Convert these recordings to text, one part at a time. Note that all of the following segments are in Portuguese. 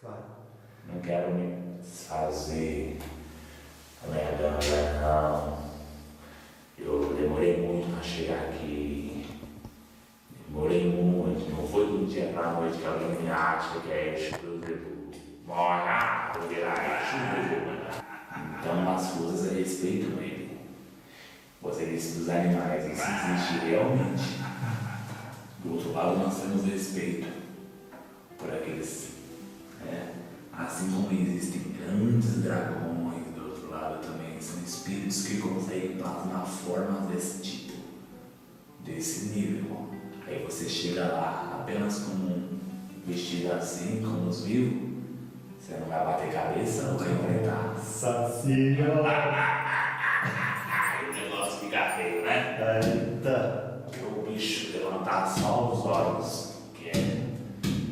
Claro. Não quero me desfazer da minha ganga, não. Eu demorei muito para chegar aqui. Demorei muito. Não foi do dia pra noite que alguém me acha que é exclusivo. Morra, virar exclusivo. Então as coisas respeitam ele. Você disse dos animais, isso existe realmente. Do outro lado nós temos respeito por aqueles, né? Assim como existem grandes dragões, do outro lado também são espíritos que conseguem plasmar formas desse tipo, desse nível. Aí você chega lá apenas com um vestido assim, como os vivos, você não vai bater cabeça ou vai enfrentar. Sacinho! Aí o negócio fica feio, né? Eita! O bicho levantar só os olhos, que é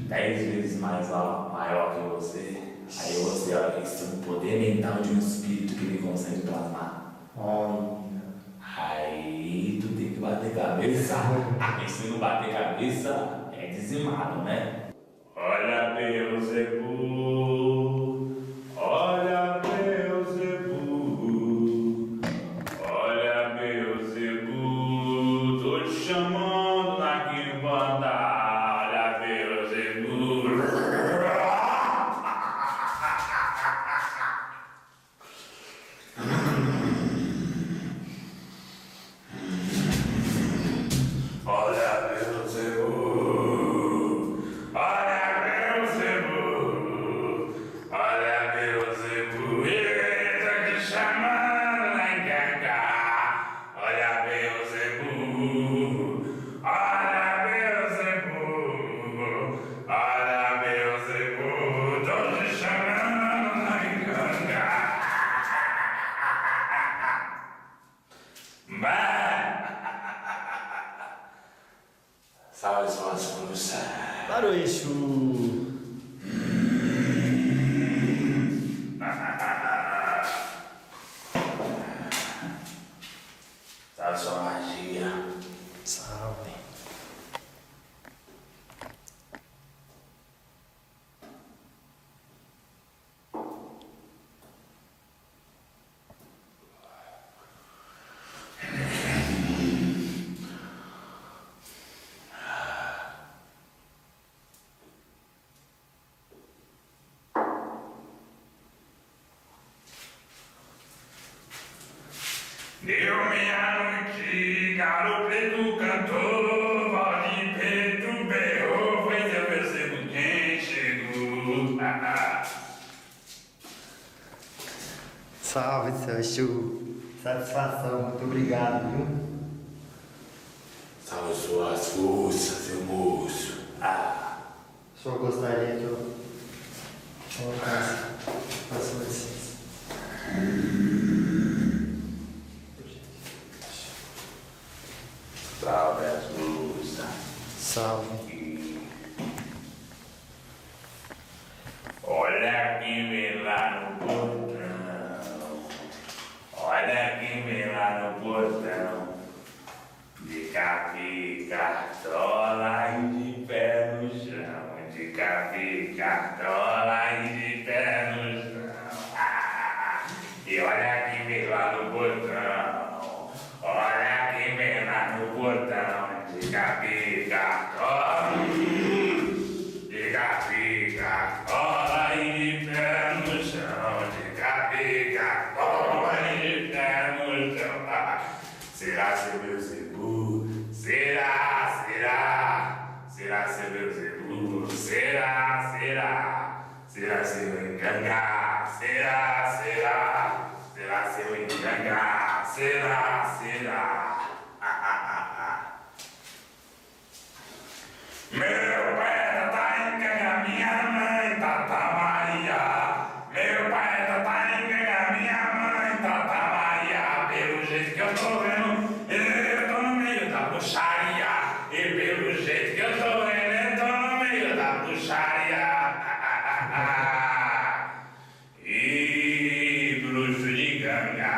10 vezes maior que você, aí você olha, isso é um poder mental de um espírito que ele consegue plasmar. Olha! Aí tu tem que bater cabeça. E se não bater cabeça, é dizimado, né? Olha, Beelzebub, olha, Beelzebub, olha, Beelzebub, tô te chamando na quimbanda, olha, Beelzebub. Olha, Beelzebub, olha, Beelzebub, olha, Beelzebub, ele tá te chamando na ganga. Olha, Beelzebub, olha, Beelzebub, olha, Beelzebub, tô te chamando na ganga. Salve suas forças. Para o Exu! Salve sua magia. Salve! Deu meia-noite, galo preto cantou, vale preto berrou, pois eu percebo quem chegou. Salve, seu Exu! Satisfação, muito obrigado, viu? Salve suas forças, seu moço. O senhor gostaria que eu colocasse a sua licença? Salve as luzes. Salve! Olha quem vem lá no portão. Olha quem vem lá no portão. De café, cartola e de pé no chão. De café, cartola e de pé no chão. E olha quem vem lá no portão. Olha quem vem lá no portão. De café, cartola. De café, cartola e de pé no chão. De café, cartola e de pé no chão. Será seu Beelzebub? Será, será? Será seu Beelzebub? Será, será? Será seu enganga? Será, será? Será seu enganga? Será, será? Meu pai tá enganga, minha mãe Tata Maria. Meu pai tá enganga, minha mãe Tata Maria. Pelo jeito que eu tô vendo, eu tô no meio da bruxaria. E pelo jeito que eu tô vendo, eu tô no meio da bruxaria. E bruxo de ganga.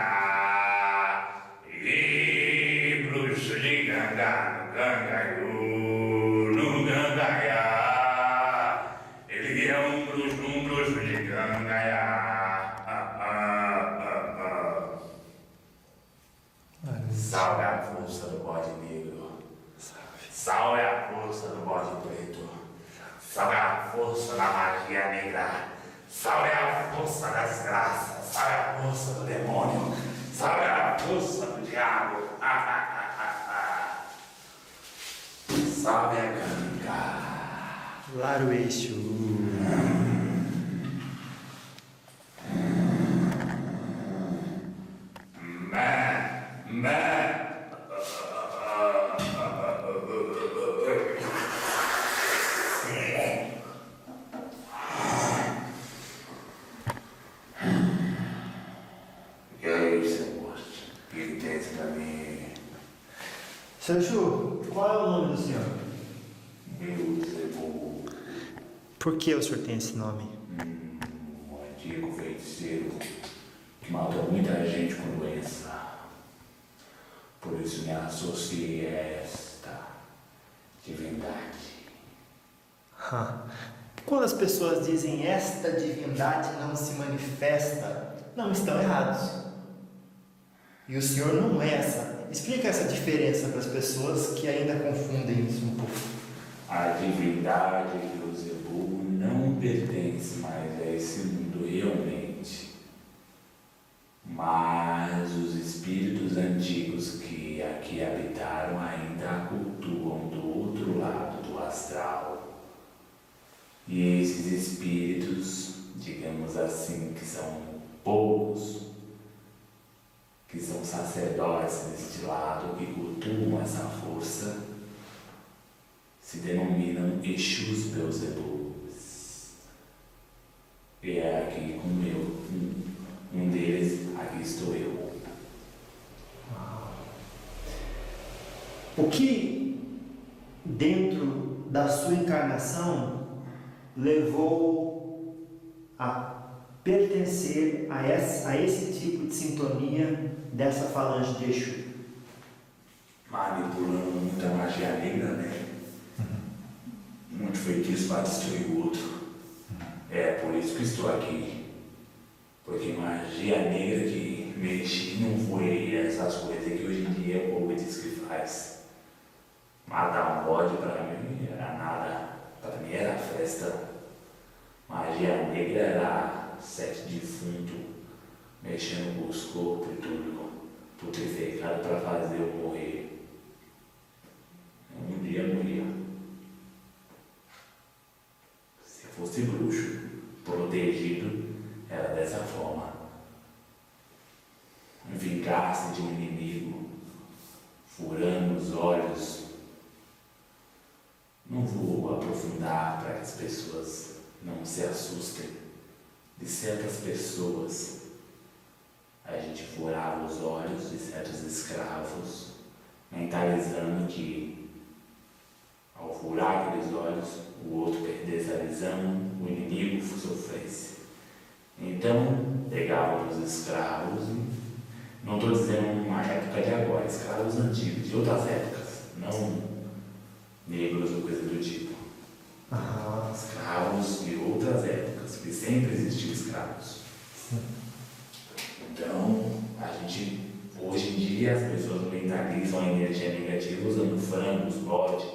E bruxo de ganga. No ganga, no ganga. Salve a força do bode preto. Salve a força da magia negra. Salve a força da desgraça. Salve a força do demônio. Salve a força do diabo. Salve a Ganga. Claro, eixo. E aí, seu moço? O que tem pra mim? Seu Exu, qual é o nome do senhor? Beelzebub, Por que o senhor tem esse nome? um antigo feiticeiro que matou muita gente com doença. Por isso me associei a esta divindade. Quando as pessoas dizem esta divindade não se manifesta, não estão errados. E o senhor não é essa. Explica essa diferença para as pessoas que ainda confundem isso um pouco. A divindade Beelzebub não pertence mais a esse mundo realmente. Mas os espíritos antigos que aqui habitaram ainda a cultuam do outro lado do astral. E esses espíritos, digamos assim, que são poucos, que são sacerdotes deste lado, que cultuam essa força, se denominam Exus Beelzebubs. E é aqui como eu, um deles, aqui estou eu. O que dentro da sua encarnação levou a pertencer a esse tipo de sintonia dessa falange de Exu? Manipulando muita magia negra, né? Muito feitiço para destruir o outro. É por isso que estou aqui. Porque magia negra que mexi não foi essas coisas que hoje em dia o povo diz que faz. Matar um bode para mim era nada. Para mim era festa. Magia negra era sete defunto, mexendo com os corpos e tudo, putreficado para fazer eu morrer. Um dia eu morria. Se fosse bruxo, protegido, era dessa forma. Vingar-se de um inimigo, furando os olhos. Não vou aprofundar para que as pessoas não se assustem. De certas pessoas, a gente furava os olhos de certos escravos, mentalizando que ao furar aqueles olhos, o outro perdesse a visão, o inimigo sofresse. Então, pegavam os escravos, não estou dizendo uma época de agora, escravos antigos, de outras épocas, não negros ou coisa do tipo. Escravos de outras épocas, porque sempre existiu escravos. Então, a gente, hoje em dia, as pessoas mentalizam a energia negativa usando frangos, bode,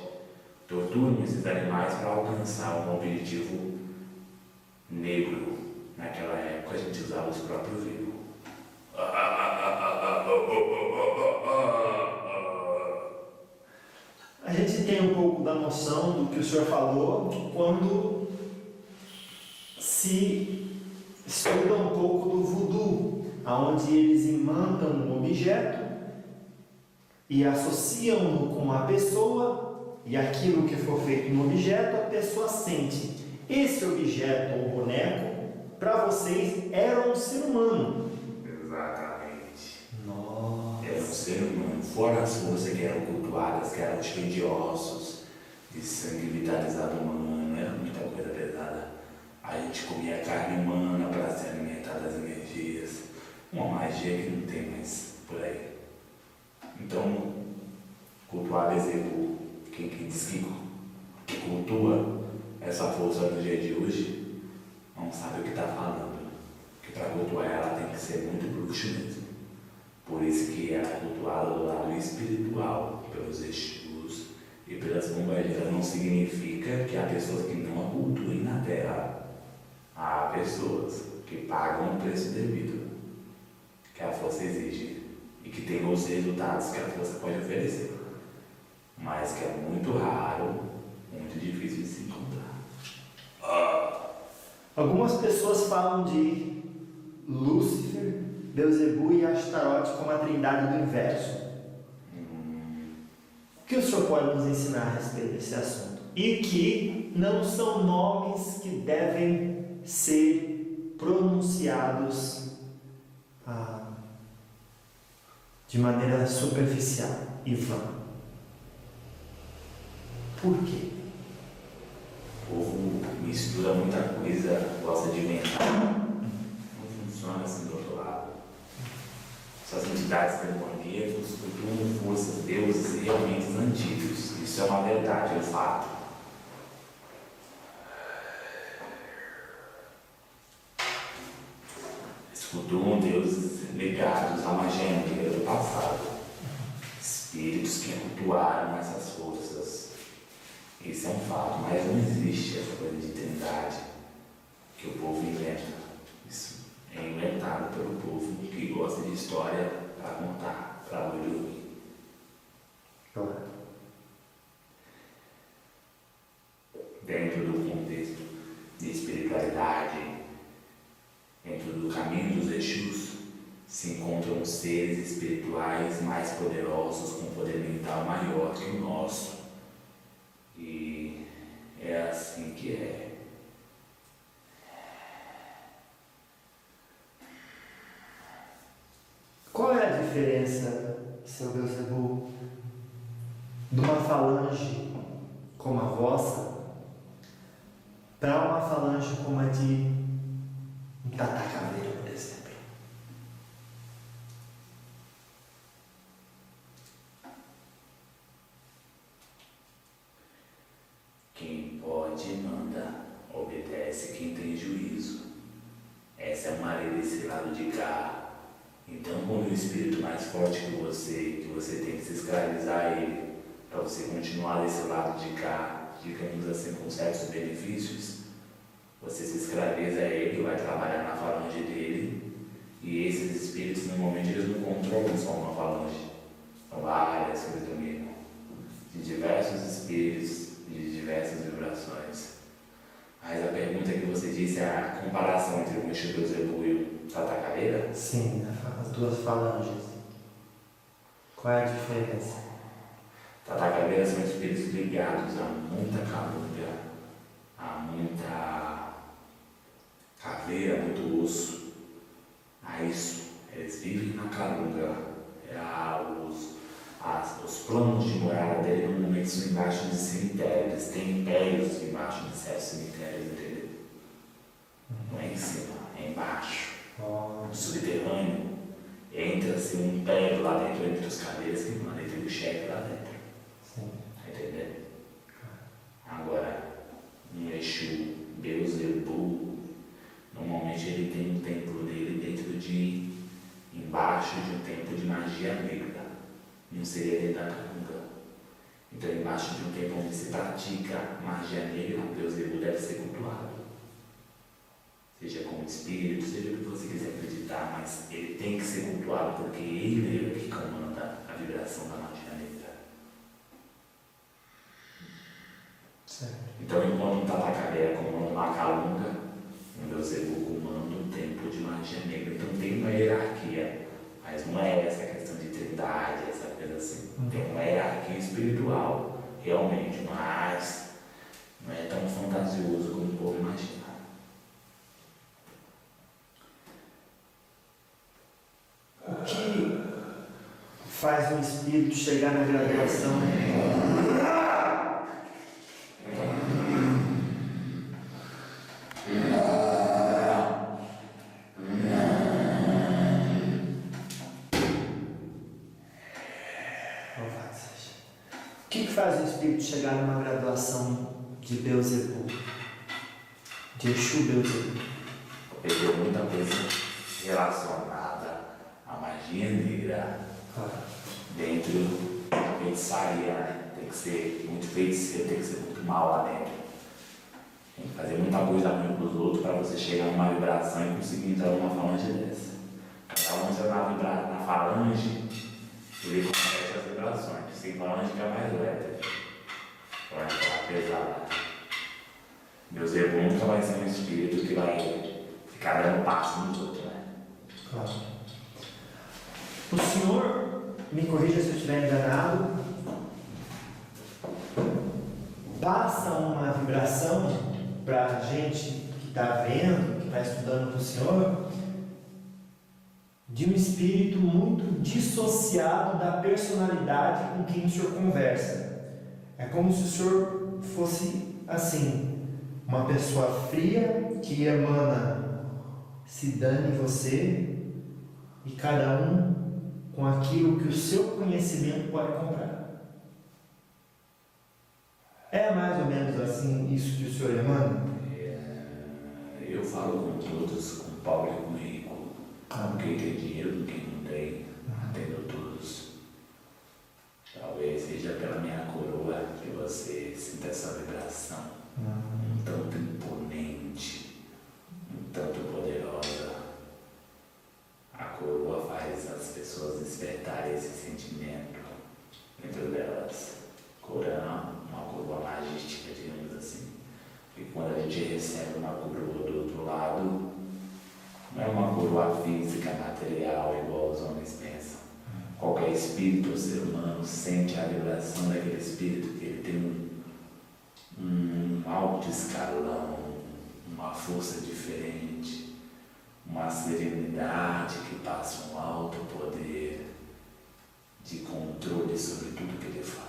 torturam esses animais para alcançar um objetivo negro. Naquela época, a gente usava os próprios vivos. A gente tem um pouco da noção do que o senhor falou quando se estuda um pouco do voodoo, onde eles imandam um objeto e associam-no com a pessoa, e aquilo que for feito no objeto, a pessoa sente. Esse objeto ou boneco, para vocês, era um ser humano. Exatamente. Nossa. Era um ser humano, fora as forças que eram cultuadas, que eram cheias de ossos, de sangue vitalizado humano, era muita coisa pesada. A gente comia carne humana para se alimentar das energias, uma magia que não tem mais por aí. Então, cultuar Beelzebub, quem diz que cultua essa força no dia de hoje, não sabe o que está falando. Que para cultuar ela tem que ser muito bruxo mesmo. Por isso que ela é cultuada do lado espiritual, pelos Exus e pelas das pombageiras não significa que há pessoas que não aculturem na terra. Há pessoas que pagam o preço devido que a força exige e que tem os resultados que a força pode oferecer, mas que é muito raro, muito difícil de se encontrar. Algumas pessoas falam de Lúcifer, Beelzebub e Astarote como a trindade do inverso. O que o senhor pode nos ensinar a respeito desse assunto? E que não são nomes que devem ser pronunciados de maneira superficial e vã. Por quê? O povo mistura muita coisa, gosta de inventar. Não funciona assim do outro lado. Essas entidades demoníacas cultuam forças, deuses realmente antigos. Isso é uma verdade, é um fato. Eles cultuam deuses ligados à magia negra do passado. Espíritos que cultuaram essas forças. Isso é um fato, mas não existe essa coisa de trindade que o povo inventa. Isso é inventado pelo povo que gosta de história para contar, para ouvir. Dentro do contexto de espiritualidade, dentro do caminho dos Exus, se encontram seres espirituais mais poderosos, com poder mental maior que o nosso. E é assim que é. Qual é a diferença, seu Beelzebub, de uma falange como a vossa para uma falange como a de um Tata Caveira, por exemplo? Quem pode manda, obedece quem tem juízo. Essa é uma lei desse lado de cá. Então, quando o espírito mais forte que você tem que se escravizar a ele, para você continuar desse lado de cá, digamos assim, com certos benefícios, você se escraviza a ele, vai trabalhar na falange dele, e esses espíritos, normalmente, eles não controlam só uma falange. São várias coisas do mesmo, de diversos espíritos, de diversas vibrações. Mas a pergunta que você disse é a comparação entre o Exu Beelzebub e o Tata Caveira? Sim, as duas falanges. Qual é a diferença? Tata Caveira são espíritos ligados a muita calúnia, a muita caveira, muito osso. A isso, eles vivem na calunga. Os planos de morada dele normalmente são embaixo de cemitérios. Eles têm impérios embaixo de certos cemitérios, entendeu? Não é em cima, é embaixo. No subterrâneo, entra-se um império lá dentro, entre os caveiras que manda, e tem o chefe lá dentro. Sim. Tá entendendo? Agora, um Exu Beelzebub, normalmente ele tem um templo dele embaixo de um templo de magia negra. Não seria dentro da calunga. Então, embaixo de um templo onde se pratica magia negra, o Beelzebub deve ser cultuado. Seja como espírito, seja o que você quiser acreditar, mas ele tem que ser cultuado porque ele é o que comanda a vibração da magia negra. Certo. Então, enquanto um Tata Caveira comanda uma calunga, um Beelzebub comanda um templo de magia negra. Então, tem uma hierarquia, mas não é essa questão de trindade, essa coisa assim. Tem uma hierarquia espiritual, realmente, mas não é tão fantasioso como o povo imagina. O que faz um espírito chegar na graduação? O que faz um espírito chegar numa graduação de Beelzebub? De Exu Beelzebub? Porque tem muita coisa relacionada à magia negra dentro da feitiçaria, né? Tem tem que ser muito feiticeiro, tem que ser muito mal lá dentro. Tem que fazer muita coisa ruim para os outros para você chegar numa vibração e conseguir entrar numa falange dessa. Cada um entra na falange, ele começa as vibrações. Sem falange que é mais leve. Vai ficar pesada. Meu Zebu nunca vai ser um espírito que vai ficar dando passo nos outros, né? Claro. O senhor, me corrija se eu estiver enganado, passa uma vibração para a gente que está vendo, que está estudando com o senhor, de um espírito muito dissociado da personalidade com quem o senhor conversa. É como se o senhor fosse assim, uma pessoa fria que emana se dane você e cada um com aquilo que o seu conhecimento pode comprar. É mais ou menos assim isso que o senhor emana? Eu falo com todos, com o pobre e com o rico, com quem tem dinheiro, com quem não tem, atendo todos. Talvez seja pela minha coroa que você sinta essa vibração, um tanto imponente, um tanto poderosa. A coroa faz as pessoas despertarem esse sentimento dentro delas. Corão, uma coroa magística, digamos assim. E quando a gente recebe uma coroa do outro lado, não é uma coroa física, material, igual os homens pensam. Qualquer espírito ou ser humano sente a vibração daquele espírito, que ele tem um alto escalão, uma força diferente, uma serenidade que passa um alto poder de controle sobre tudo que ele faz.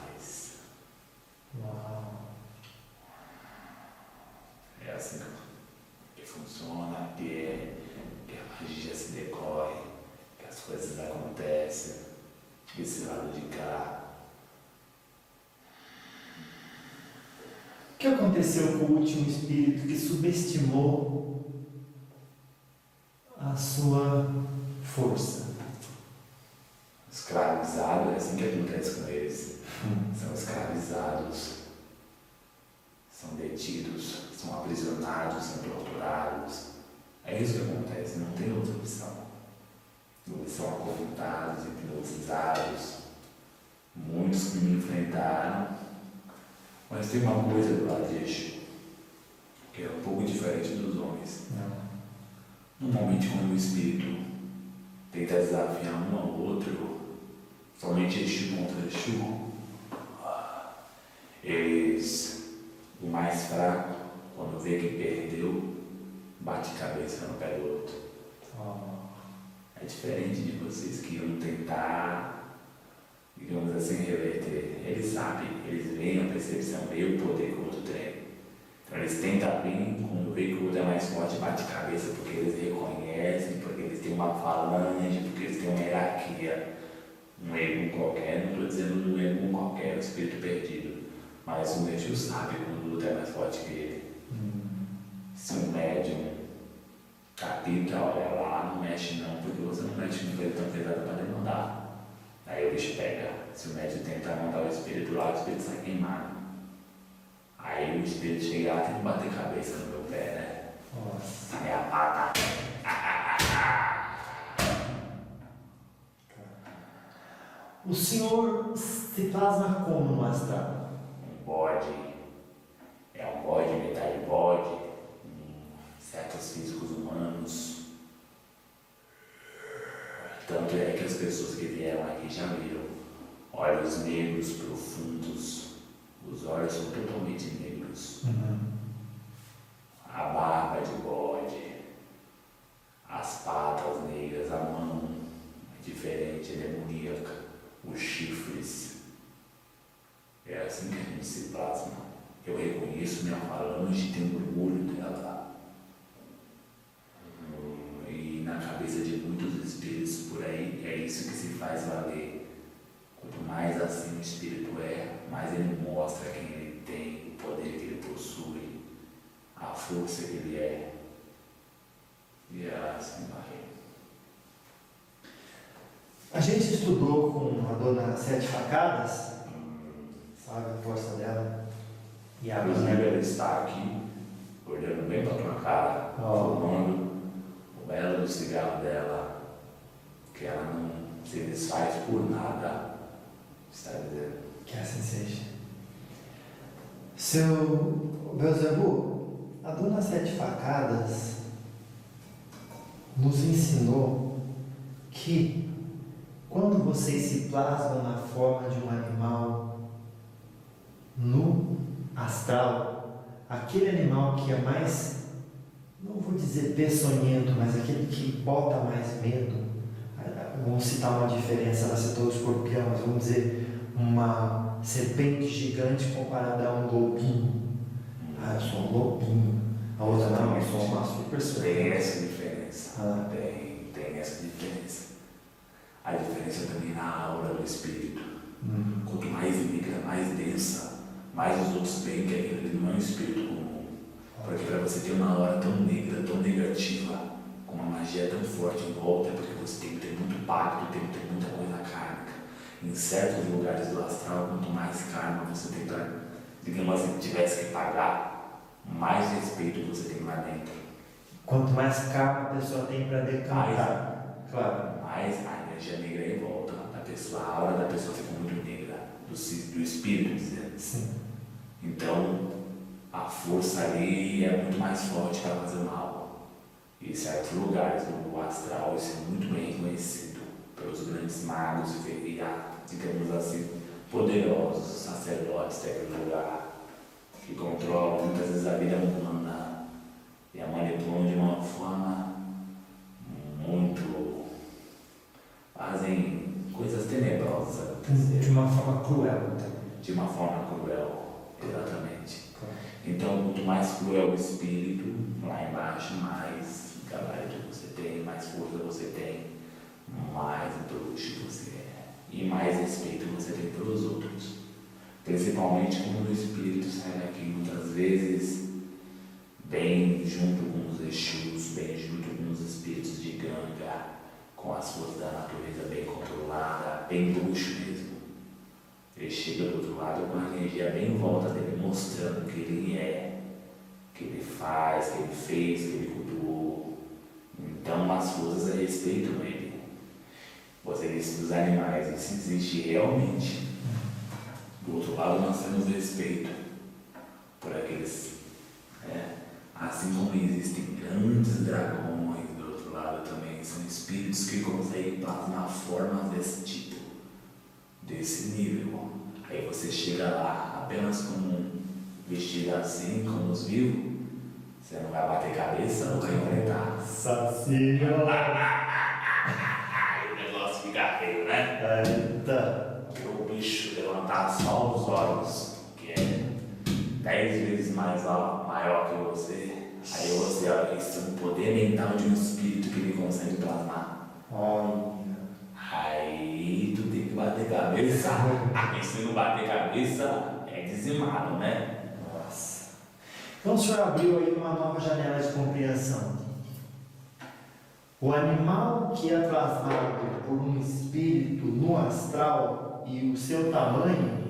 Uau. É assim que funciona, que a magia se decorre, que as coisas acontecem desse lado de cá. O que aconteceu com o último espírito que subestimou a sua força? Escravizado, é assim que acontece com eles. São escravizados, são detidos, são aprisionados, são torturados. É isso que acontece, não tem outra opção. Eles são acorrentados, hipnotizados. Muitos que me enfrentaram. Mas tem uma coisa do Rajesh que é um pouco diferente dos homens. Normalmente quando o espírito tenta desafiar um ao outro, somente Exu contra Exu, o mais fraco, quando vê que perdeu, bate cabeça no pé do outro. É diferente de vocês que iam tentar, digamos assim, reverter. Eles sabem, eles veem a percepção, veem o poder que o outro tem. Então eles tentam vir, quando vê que o outro é mais forte, bate cabeça, porque eles reconhecem, porque eles têm uma falange, porque eles têm uma hierarquia. Um ego qualquer, não estou dizendo um ego qualquer, o espírito perdido. Mas o Exu sabe quando o outro é mais forte que ele. Se um médium capita, olha lá, não mexe não, porque você não mexe com coisa tão pesada para demandar. Aí o bicho pega. Se o médium tenta mandar o espírito lá, o espírito sai queimado. Aí o espírito chega lá, tem que bater cabeça no meu pé, né? Nossa. Sai a pata. O senhor se plasma como no astral? Um bode, é um bode, metade bode, certos físicos humanos. Tanto é que as pessoas que vieram aqui já viram olhos negros profundos, os olhos são totalmente negros. A barba de bode, as patas negras, a mão é diferente, é demoníaca, os chifres. É assim que a gente se plasma. Eu reconheço minha falange, tenho orgulho dela. E na cabeça de muitos espíritos por aí, é isso que se faz valer. Quanto mais assim o espírito é, mais ele mostra quem ele tem, o poder que ele possui, a força que ele é. E é assim vai. A gente estudou com a dona Sete Facadas sabe a força dela. E a Inclusive, ela está aqui, olhando bem para tua cara, fumando o belo do cigarro dela, que ela não se desfaz por nada, está dizendo. Que assim seja. Seu Beelzebub, a Dona Sete Facadas nos ensinou que quando vocês se plasmam na forma de um animal no astral, aquele animal que é mais, não vou dizer peçonhento, mas aquele que bota mais medo, vamos citar uma diferença, ela citou o escorpião, mas vamos dizer uma serpente gigante comparada a um lobinho. Ah, eu sou um lobinho. A outra não, eu sou uma super serpente. Tem essa diferença. Tem essa diferença. A diferença também na aura do espírito. Quanto mais negra, mais densa, mais os outros veem que aquele não é um espírito comum. Porque para você ter uma aura tão negra, tão negativa, com uma magia tão forte em volta, é porque você tem que ter muito pacto, tem que ter muita coisa kármica. Em certos lugares do astral, quanto mais karma você tem para, digamos assim, tivesse que pagar, mais respeito você tem lá dentro. Quanto mais karma a pessoa tem para decantar, claro. Mais a energia negra em volta da pessoa, a aura da pessoa fica muito negra, do espírito, dizendo. Sim. Então, a força ali é muito mais forte para fazer mal. E em certos lugares do astral isso é muito bem reconhecido pelos grandes magos e, digamos assim, poderosos sacerdotes daquele lugar, que controlam muitas vezes a vida humana e a manipulam de uma forma muito... fazem coisas tenebrosas acontecer. De uma forma cruel também. De uma forma cruel, exatamente. Claro. Então, quanto mais cruel o espírito, lá embaixo, mais gabarito você tem, mais força você tem, mais bruxo você é, e mais respeito você tem pelos outros. Principalmente quando o espírito sai daqui, muitas vezes, bem junto com os Exus, bem junto com os espíritos de ganga, com as forças da natureza bem controlada, bem bruxo mesmo. Ele chega do outro lado com a energia bem em volta dele, mostrando que ele é, que ele faz, que ele fez, que ele cultuou. Então as forças respeitam ele. Você disse dos animais, isso existe realmente. Do outro lado nós temos respeito por aqueles. Assim como existem grandes dragões, do outro lado também são espíritos que conseguem plasmar formas desse tipo, desse nível. Aí você chega lá apenas com um vestido assim, como os viu, você não vai bater cabeça, não vai enfrentar. Nossa Senhora! Aí o negócio fica feio, né? Eita! O bicho levantar só os olhos, que é 10 vezes mais maior que você. Aí você olha, isso é um poder mental de um espírito que ele consegue plasmar. Olha. Aí tu tem que bater cabeça. E se não bater cabeça, é dizimado, né? Nossa. Então o senhor abriu aí uma nova janela de compreensão. O animal que é plasmado por um espírito no astral e o seu tamanho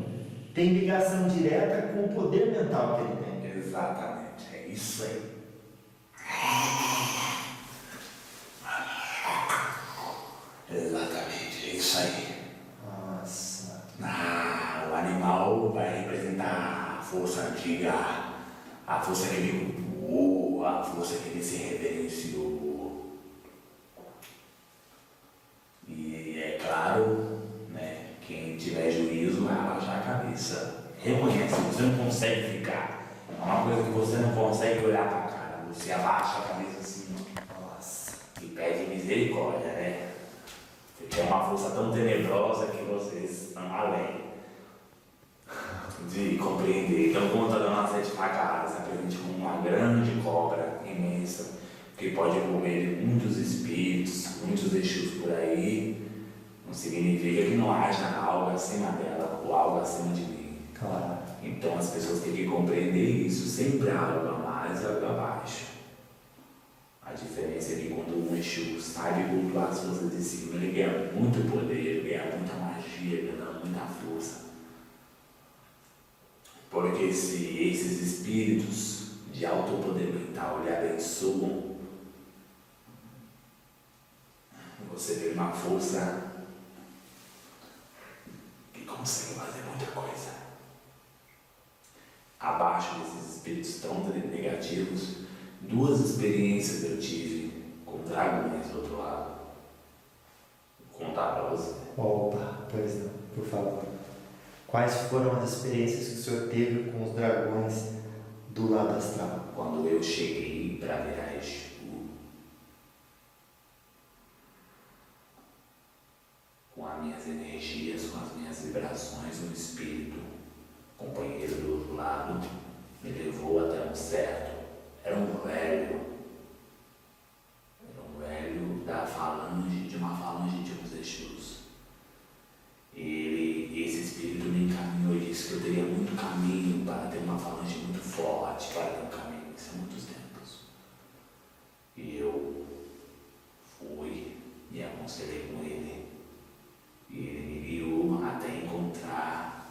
tem ligação direta com o poder mental que ele tem. Exatamente, é isso aí. Exatamente, é isso aí. Nossa. O animal vai representar a força antiga, a força que ele cultuou, a força que ele se reverenciou. E é claro, né, quem tiver juízo vai abaixar a cabeça. Reconhece, você não consegue ficar. É uma coisa que você não consegue olhar para a cara, você abaixa a cabeça assim. Nossa. E pede misericórdia, né? Porque é uma força tão tenebrosa que vocês estão além de compreender. Então, como está dando uma sete facadas, se apresente como uma grande cobra imensa, que pode comer muitos espíritos, muitos Exus por aí, não significa que não haja algo acima dela ou algo acima de mim. Claro. Então, as pessoas têm que compreender isso. Sempre há algo a mais e algo abaixo. A diferença é que quando um Exu sabe cultuar as forças de cima, ele ganha muito poder, ele ganha muita magia, ele ganha muita força. Porque se esses espíritos de alto poder mental lhe abençoam, você vê uma força que consegue fazer muita coisa. Abaixo desses espíritos tão negativos, 2 experiências eu tive com dragões do outro lado. Vou contar para você. Opa, pois não, por favor. Quais foram as experiências que o senhor teve com os dragões do lado astral? Quando eu cheguei para virar Exu, com as minhas energias, com as minhas vibrações, um espírito, companheiro do outro lado, me levou até um certo. Era um velho da falange, de uma falange de uns Exus. Esse espírito me encaminhou e disse que eu teria muito caminho para ter uma falange muito forte, para ter um caminho, isso há muitos tempos. E eu fui, me aconselhei com ele, e ele me guiou até encontrar,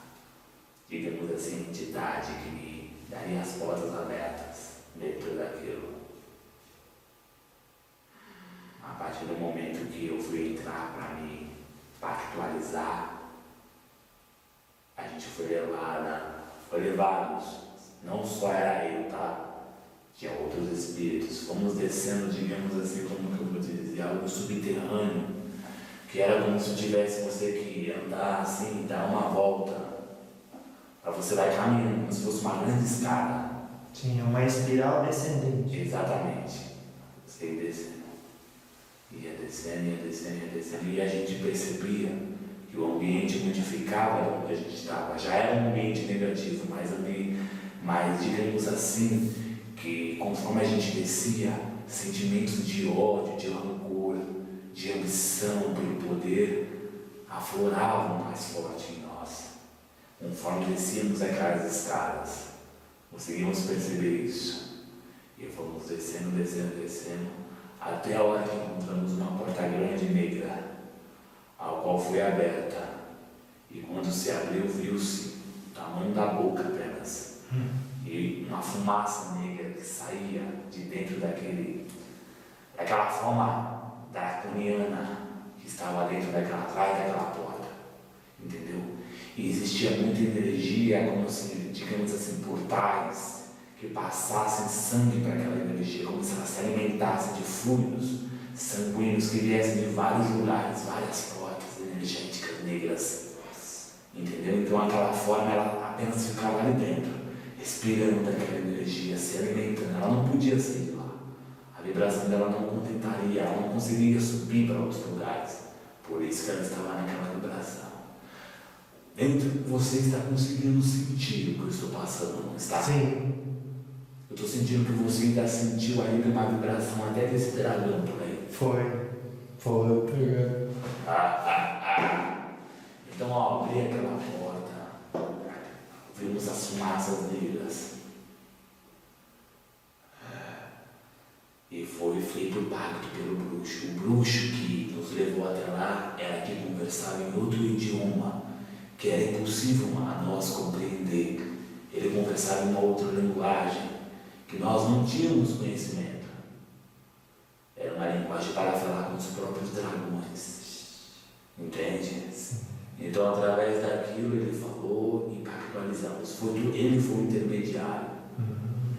digamos assim, a entidade que me daria as portas abertas dentro daquilo. A partir do momento que eu fui entrar para me pactualizar, a gente foi levados, não só era eu, tá? Tinha outros espíritos, fomos descendo, digamos assim, como que eu vou dizer, algo subterrâneo, que era como se tivesse você que andar assim, dar uma volta, para você vai caminhando, como se fosse uma grande escada. Tinha uma espiral descendente. Exatamente. Você ia descendo. Ia descendo, e a gente percebia que o ambiente modificava onde a gente estava. Já era um ambiente negativo, mas digamos assim, que conforme a gente descia, sentimentos de ódio, de rancor, de ambição pelo poder afloravam mais forte em nós. Conforme descíamos aquelas escadas, conseguimos perceber isso. E fomos descendo, até a hora que encontramos uma porta grande e negra, a qual foi aberta, e quando se abriu, viu-se o tamanho da boca apenas, e uma fumaça negra que saía de dentro daquela forma draconiana que estava dentro atrás daquela porta, entendeu? E existia muita energia, como se, digamos assim, portais que passassem sangue para aquela energia, como se ela se alimentasse de fluidos sanguíneos que viessem de vários lugares, várias portas energéticas negras, entendeu? Então aquela forma ela apenas ficava ali dentro, respirando daquela energia, se alimentando, ela não podia sair de lá, a vibração dela não contentaria, ela não conseguiria subir para outros lugares, por isso que ela estava naquela vibração. Dentro você está conseguindo sentir o que eu estou passando, não está? Sim. Eu estou sentindo que você ainda sentiu ainda uma vibração até desse dragão por aí. Foi. Então, ao abrir aquela porta, vimos as fumaças negras. E foi feito o pacto pelo bruxo. O bruxo que nos levou até lá era que conversava em outro idioma, que era impossível a nós compreender. Ele conversava em uma outra linguagem, que nós não tínhamos conhecimento. Era uma linguagem para falar com os próprios dragões. Entende? Sim. Então, através daquilo, ele falou e pactualizamos. Ele foi o intermediário.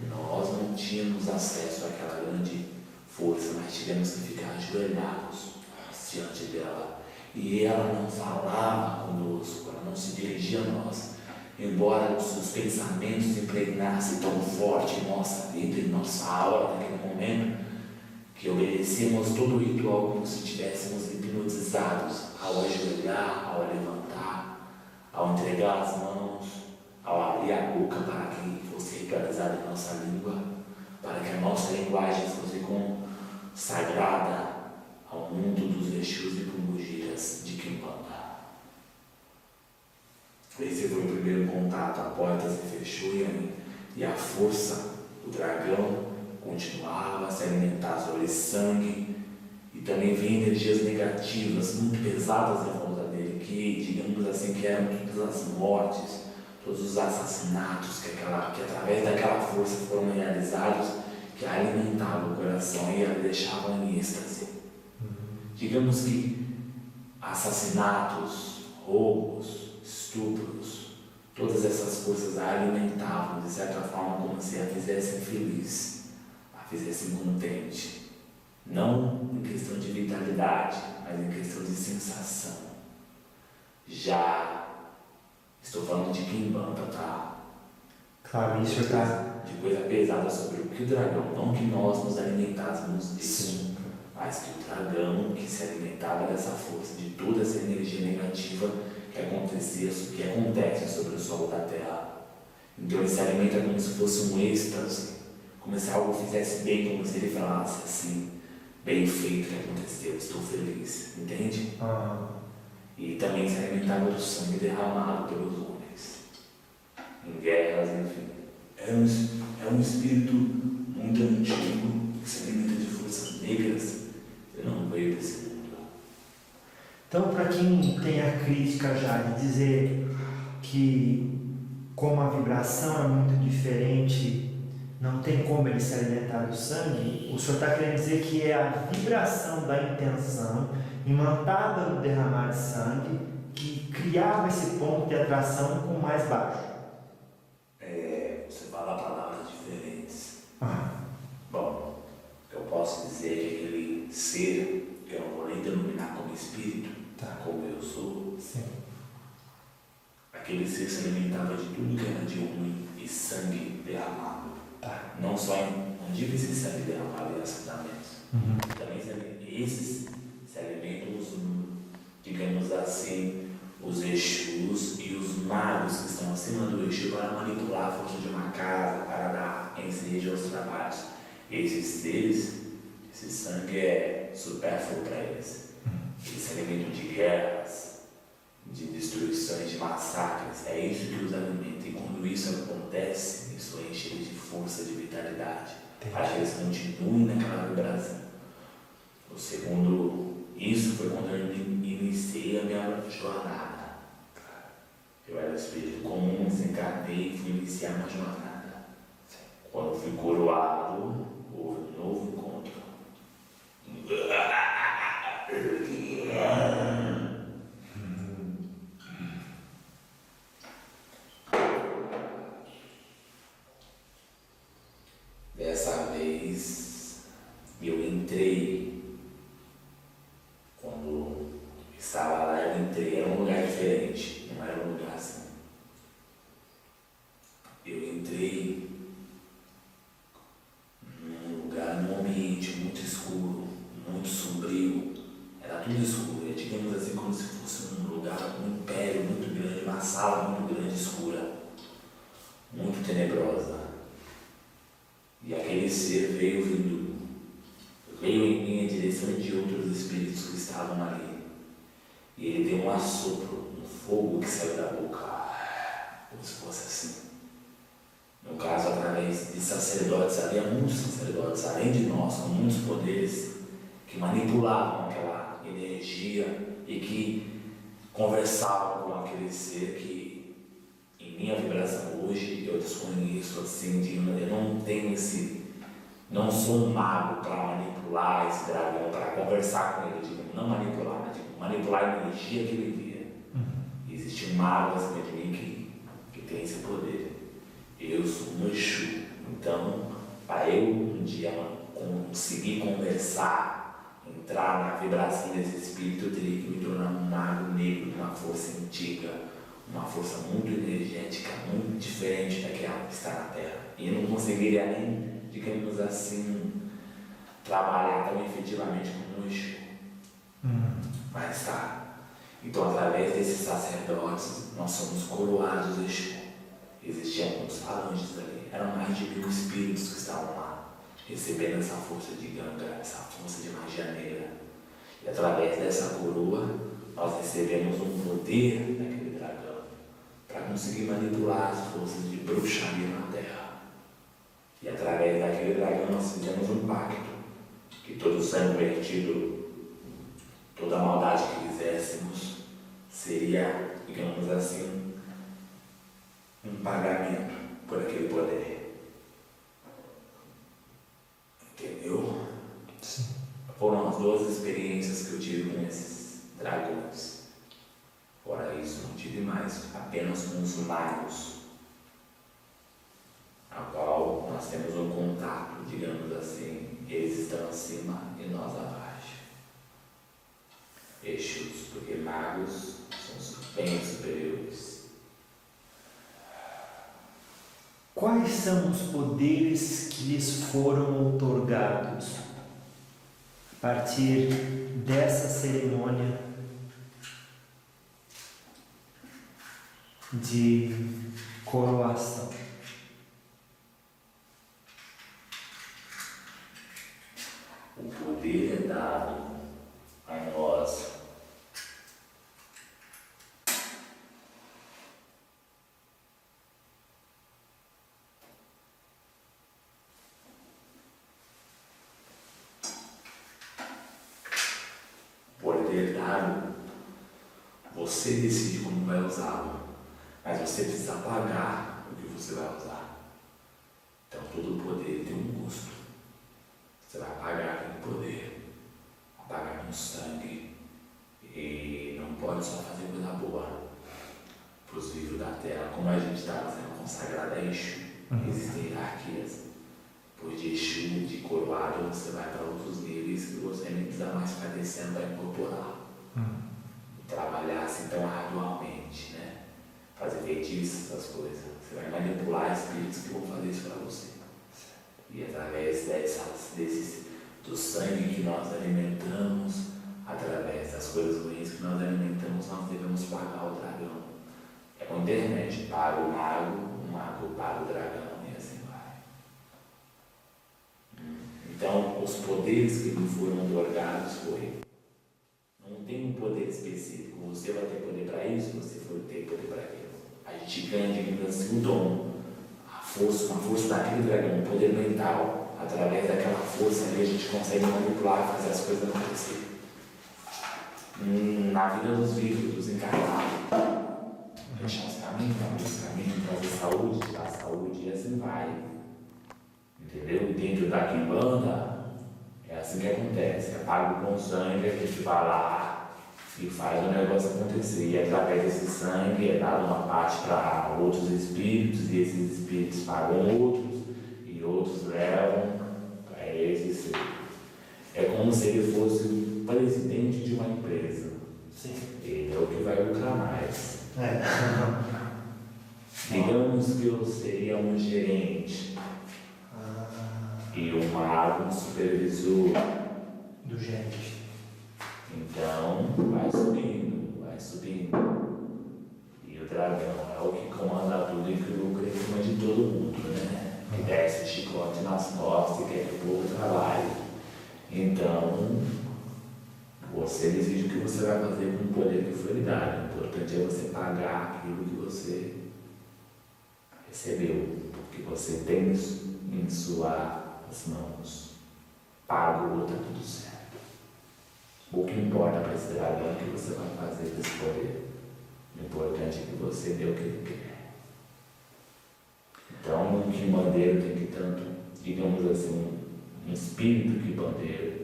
Nós não tínhamos acesso àquela grande força, mas tivemos que ficar ajoelhados diante dela. E ela não falava conosco, ela não se dirigia a nós. Embora os seus pensamentos se impregnassem tão forte em nossa vida, em nossa aura naquele momento, que obedecíamos todo o ritual como se estivéssemos hipnotizados, ao ajoelhar, ao levantar, ao entregar as mãos, ao abrir a boca para que fosse ritualizada em nossa língua, para que a nossa linguagem fosse consagrada ao mundo dos Exus e Pombogiras de Quimbanda. Esse foi o primeiro contato, a porta se fechou e a força do dragão continuava a se alimentar sobre sangue, e também vinham energias negativas muito pesadas em volta dele, que digamos assim que eram todas as mortes, todos os assassinatos que através daquela força foram realizados, que alimentavam o coração e a deixavam em êxtase. Digamos que assassinatos, roubos, estupros, todas essas forças a alimentavam de certa forma como se a fizessem feliz, a fizessem contente. Não em questão de vitalidade, mas em questão de sensação. Já estou falando de quimbanda, tá? Claro, isso está. De coisa pesada sobre o que o dragão, não que nós nos alimentássemos disso, mas que o dragão que se alimentava dessa força, de toda essa energia negativa que acontece sobre o solo da terra. Então ele se alimenta como se fosse um êxtase, como se algo fizesse bem, como se ele falasse assim, bem feito que aconteceu, estou feliz, entende? E também se alimentava do sangue derramado pelos homens, em guerras, enfim. É um espírito muito antigo que se alimenta de forças negras que não veio desse mundo. Então, para quem tem a crítica já de dizer que, como a vibração é muito diferente, não tem como ele se alimentar do sangue, o senhor está querendo dizer que é a vibração da intenção imantada no derramar de sangue que criava esse ponto de atração com o mais baixo. Você fala palavras diferentes. Bom, o que eu posso dizer é que aquele ser, que eu não vou nem denominar como espírito, como eu sou, aquele ser se alimentava de tudo que era de ruim e sangue derramado. Não só não digo esse sangue derramado em assentamentos. Também esses se alimentam, digamos assim, os Exus e os magos que estão acima do Exu para manipular a força de uma casa, para dar ensejo aos trabalhos. Esses seres, esse sangue é supérfluo para eles. Eles se alimentam de guerras, de destruições, de massacres. É isso que os alimenta. E quando isso acontece, isso enche eles de força, de vitalidade, para que eles continuem naquela vibração. O segundo, isso foi quando eu iniciei a minha jornada. Eu era espírito comum, desencarnei e fui iniciar uma jornada. Quando fui coroado, houve um novo encontro. Dessa vez, eu entrei. Quando estava lá, eu entrei. Era um lugar diferente, não era um lugar assim. Eu entrei num ambiente muito escuro, muito sombrio. Era tudo escuro, digamos assim, como se fosse um lugar, um império muito grande, uma sala muito grande, escura, muito tenebrosa. E aquele ser veio em minha direção de outros espíritos que estavam ali. E ele deu um assopro, um fogo que saiu da boca, como se fosse assim. No caso, através de sacerdotes, havia muitos sacerdotes, além de nós, com muitos poderes, que manipulavam aquela energia e que conversavam com aquele ser que, em minha vibração hoje, eu desconheço assim, eu não tenho não sou um mago para manipular esse dragão, para conversar com ele, não manipular, mas manipular a energia que ele via. Existe um mago acima de mim que tem esse poder. Eu sou um Exu, então, para eu um dia conseguir conversar, entrar na vibração desse espírito, eu teria que me tornar um mago negro, uma força antiga, uma força muito energética, muito diferente daquela que está na Terra. E eu não conseguiria nem, digamos assim, trabalhar tão efetivamente como um Exu. Mas tá. Então, através desses sacerdotes, nós somos coroados Exu. Existiam muitos falanges ali, eram mais de 1000 espíritos que estavam lá, recebendo essa força de ganga, essa força de magia negra. E através dessa coroa, nós recebemos um poder daquele dragão para conseguir manipular as forças de bruxaria na Terra. E através daquele dragão nós fizemos um pacto, que todo o sangue vertido, toda a maldade que fizéssemos, seria, digamos assim, um pagamento por aquele poder. Entendeu? Sim. Foram as duas experiências que eu tive com esses dragões. Fora isso, não tive mais, apenas com os magos, a qual nós temos um contato, digamos assim, eles estão acima e nós abaixo. Exus, porque magos são bem superiores. Quais são os poderes que lhes foram outorgados a partir dessa cerimônia de coroação? O poder é dado a nós você decide como vai usá-lo, mas você precisa pagar o que você vai usar. Então todo poder tem um custo. Você vai pagar aquele poder, vai pagar com sangue, e não pode só fazer coisa boa para os vivos da terra, como a gente está sendo consagrado a Exu. Existem hierarquias. Depois de Exu, de coroado, você vai para outros níveis que você nem precisa mais ficar descendo para incorporar. Trabalhar assim tão arduamente, né? Fazer feitiços, essas coisas. Você vai manipular espíritos que vão fazer isso para você. E através do sangue que nós alimentamos, através das coisas ruins que nós alimentamos, nós devemos pagar o dragão. É com internet, paga o mago paga o dragão e assim vai. Então, os poderes que me foram otorgados foi: não tem um poder específico, você vai ter poder para isso, você vai ter poder para aquilo. A gente ganha, digamos assim, o dom, a força daquele dragão, o poder mental. Através daquela força ali a gente consegue manipular e fazer as coisas acontecer. Na vida dos vivos, dos encarnados. Deixar os caminhos, trazer saúde, tirar saúde e assim vai. Entendeu? E dentro da quimbanda, é assim que acontece. É pago com sangue, a gente vai lá e faz o negócio acontecer. E através desse sangue é dado uma parte para outros espíritos, e esses espíritos pagam outros, e outros levam para esses. É como se ele fosse o presidente de uma empresa. Sim. Ele é o que vai lucrar mais. É. Digamos que eu seria um gerente e o mago um supervisor do gerente. Então vai subindo. E o dragão é o que comanda tudo e que lucra em cima de todo mundo, né? Que desce chicote nas costas e quer que o povo trabalhe. Então você decide o que você vai fazer com o poder que foi lhe dado. O importante é você pagar aquilo que você recebeu, porque você tem em suas mãos. Pago, está tudo certo. O que importa para esse dragão é o que você vai fazer com esse poder. O importante é que você dê o que ele quer. Então, um quimbandeiro tem que tanto, digamos assim, um espírito quimbandeiro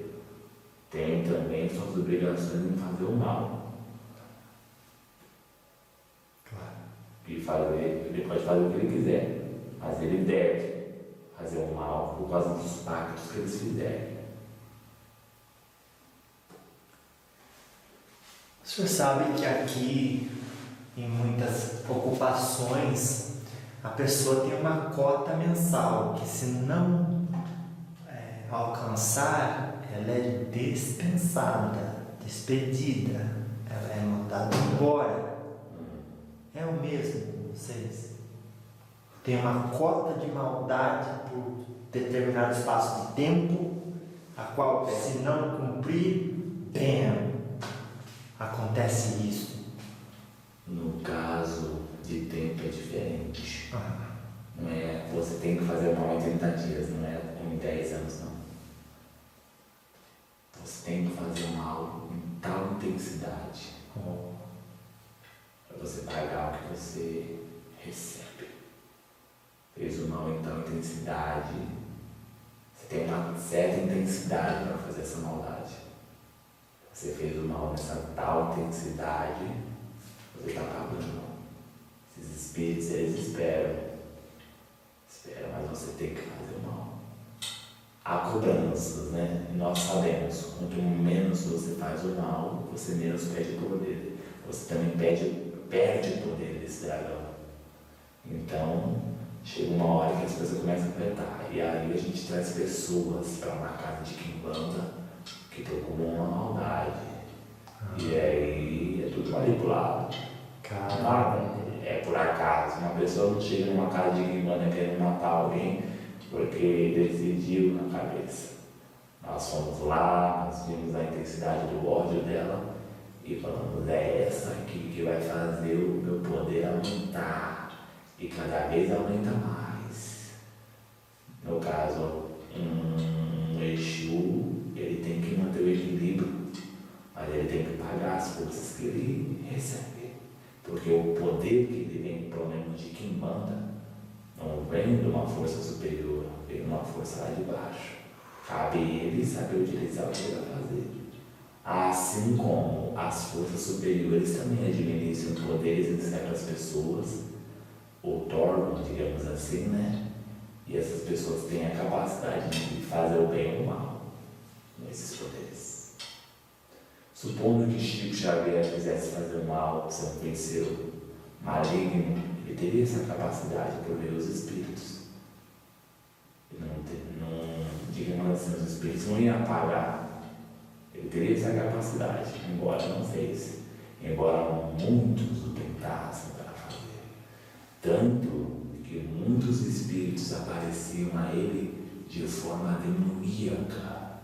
tem também suas obrigações em fazer o mal. Claro. E ele pode fazer o que ele quiser, mas ele deve fazer o mal por causa dos pactos que eles fizerem. O senhor sabe que aqui, em muitas ocupações, a pessoa tem uma cota mensal, que se não alcançar, ela é dispensada, despedida, ela é mandada embora. É o mesmo, vocês? Tem uma cota de maldade por determinado espaço de tempo, a qual, se não cumprir, bem, acontece isso. No caso de tempo é diferente. Não é, você tem que fazer mal em 30 dias, não é em 10 anos, não. Você tem que fazer mal em tal intensidade para você pagar o que você recebe. Fez o mal em tal intensidade, você tem uma certa intensidade para fazer essa maldade. Você fez o mal nessa tal intensidade, você está pagando. Esses espíritos, eles esperam, mas você tem que fazer o mal. Há cobranças, né? E nós sabemos, quanto menos você faz o mal, você menos perde o poder. Você também perde o poder desse dragão. Então, chega uma hora que as pessoas começam a apertar. E aí a gente traz pessoas para uma casa de quimbanda que estão com uma maldade. E aí é tudo manipulado. Nada é por acaso. Uma pessoa não chega numa casa de quimbanda querendo matar alguém porque decidiu na cabeça. Nós fomos lá, nós vimos a intensidade do ódio dela e falamos, é essa aqui que vai fazer o meu poder aumentar. E cada vez aumenta mais. No caso, um Exu, ele tem que manter o equilíbrio, mas ele tem que pagar as forças que ele recebe. Porque o poder que ele vem, pelo menos de quimbanda, não vem de uma força superior, vem de uma força lá de baixo. Cabe ele saber utilizar o que ele vai fazer. Assim como as forças superiores também administram poderes em certas pessoas, ou tornam, digamos assim, né? E essas pessoas têm a capacidade de fazer o bem ou o mal nesses poderes. Supondo que Chico Xavier quisesse fazer o mal, ser um feiticeiro maligno, ele teria essa capacidade por ver os espíritos. Digamos assim, os espíritos não iam apagar. Ele teria essa capacidade, embora não fez. Embora muitos o tentassem para fazer. Tanto que muitos espíritos apareciam a ele de forma demoníaca,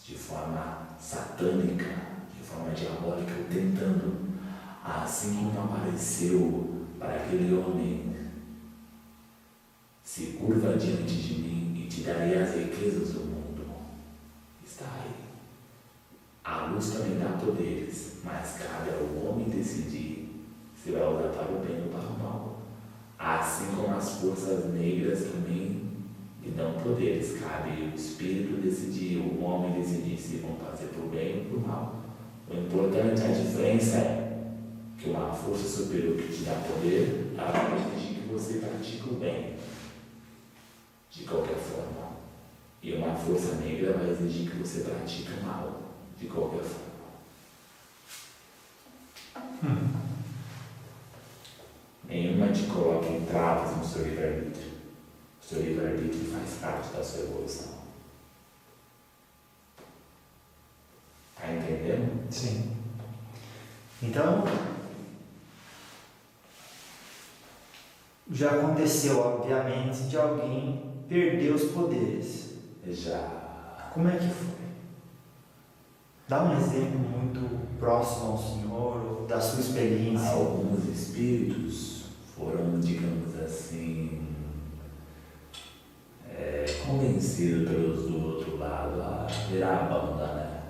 de forma satânica, de forma diabólica, tentando. Assim como apareceu para aquele homem, se curva diante de mim e te darei as riquezas do mundo. Está aí. A luz também dá poderes, mas cabe ao homem decidir se vai usar para o bem ou para o mal. Assim como as forças negras também lhe dão poderes, cabe o espírito decidir, o homem decidir se vão fazer para o bem ou para o mal. O importante, a diferença é que uma força superior que te dá poder, ela vai exigir que você pratique o bem, de qualquer forma. E uma força negra vai exigir que você pratique o mal, de qualquer forma. Nenhuma te coloca em travas no seu livre-arbítrio. O seu livre-arbítrio faz parte da sua evolução. Está entendendo? Sim. Então, já aconteceu, obviamente, de alguém perder os poderes. Já. Como é que foi? Dá um exemplo muito próximo ao Senhor, ou da sua experiência. Alguns espíritos foram, digamos assim, convencidos pelos do outro lado a virar a banda, né?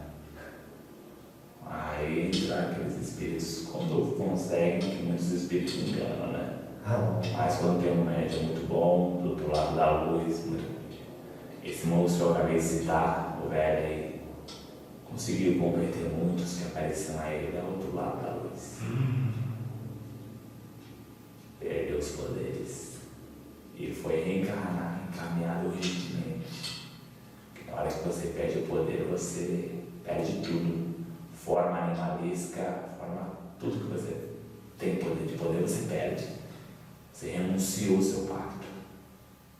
Aí entra aqueles espíritos, quando conseguem, que muitos espíritos enganam, né? Mas quando tem um médium muito bom, do outro lado da luz, esse moço que eu acabei de citar, o velho aí, conseguiu converter muitos que apareciam a ele ao outro lado da luz. Perdeu os poderes e foi reencarnar, encaminhado urgentemente. Porque na hora que você perde o poder, você perde tudo. Forma animalesca, forma tudo que você tem poder de poder, você perde. Você renunciou ao seu pacto.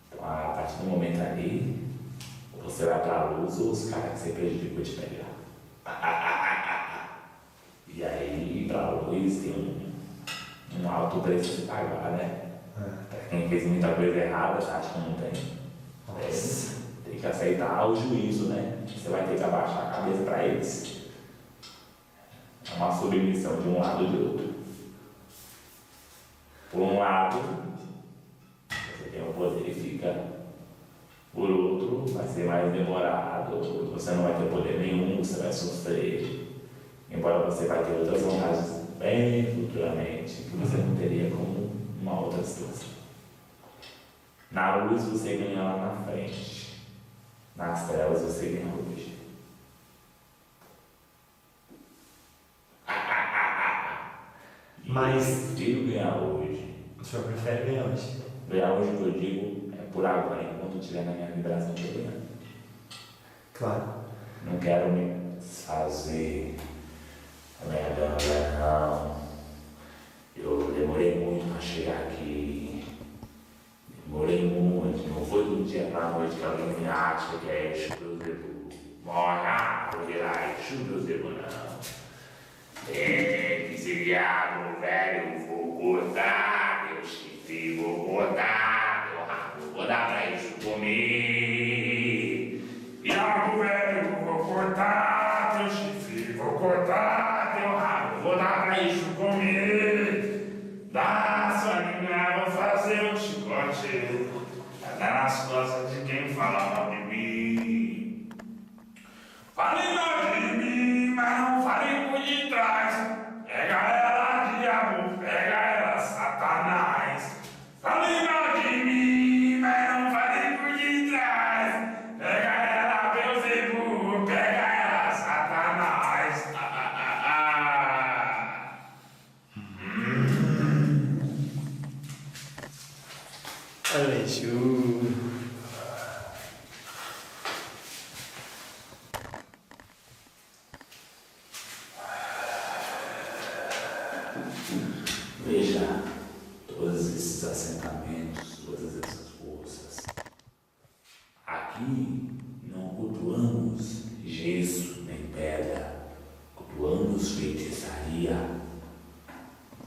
Então, a partir do momento ali, você vai para a luz ou os caras que você prejudicou te pegar. E aí, para a luz tem um alto preço a se pagar, né? Para quem fez muita coisa errada, acha que não tem. Tem que aceitar o juízo, né? Você vai ter que abaixar a cabeça para eles. É uma submissão de um lado e de outro. Por um lado, você tem o poder e fica. Por outro, vai ser mais demorado, você não vai ter poder nenhum, você vai sofrer. Embora você vai ter outras vontades bem futuramente, que você não teria como uma outra situação. Na luz você ganha lá na frente. Nas trevas você ganha hoje. Mas eu prefiro ganhar hoje. o senhor prefere ganhar hoje? Ganhar hoje que eu digo é por agora, enquanto eu estiver na minha vibração de ganhar. Claro. Não quero me desfazer. Não. Eu demorei muito para chegar aqui. Demorei muito. Não foi do dia para a noite que alguém me acha que é Exu Beuzebu. Morra, vou virar Exu Beuzebu, não. Tem que se guiar no velho. Vou cortar teu chifre, vou cortar teu rabo. Vou dar pra Exu comer. Viado velho, vou cortar teu chifre, vou cortar teu rabo. Vou dar pra Exu comer. Dá sua língua, vou fazer um chicote. Até nas costas de quem fala mal de mim. Falei mal de mim, mas não falei por detrás. Pega ela, diabo, pega ela, Satanás. Falei mal de mim, mas não falei por detrás. Pega ela, Beuzebu, pega ela, Satanás. Exu. Veja todos esses assentamentos, todas essas forças. Aqui não cultuamos gesso nem pedra, cultuamos feitiçaria.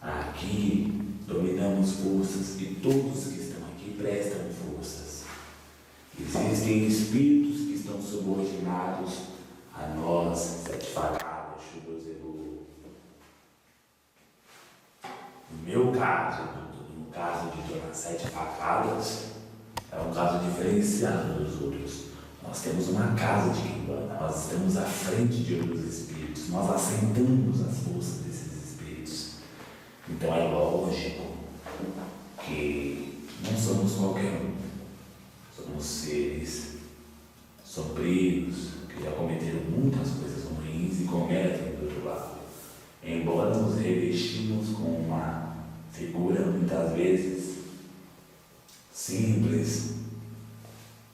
Aqui dominamos forças e todos que estão aqui prestam forças. Existem espíritos que estão subordinados a nós, sete facadas, Beuzebu. No meu caso, no caso de Dona Sete Facadas, é um caso diferenciado dos outros. Nós temos uma casa de Quimbanda, nós estamos à frente de outros espíritos, nós assentamos as forças desses espíritos. Então é lógico que não somos qualquer um, somos seres sombrios que já cometeram muitas coisas ruins e cometem do outro lado. Embora nos revestimos com uma figura muitas vezes simples,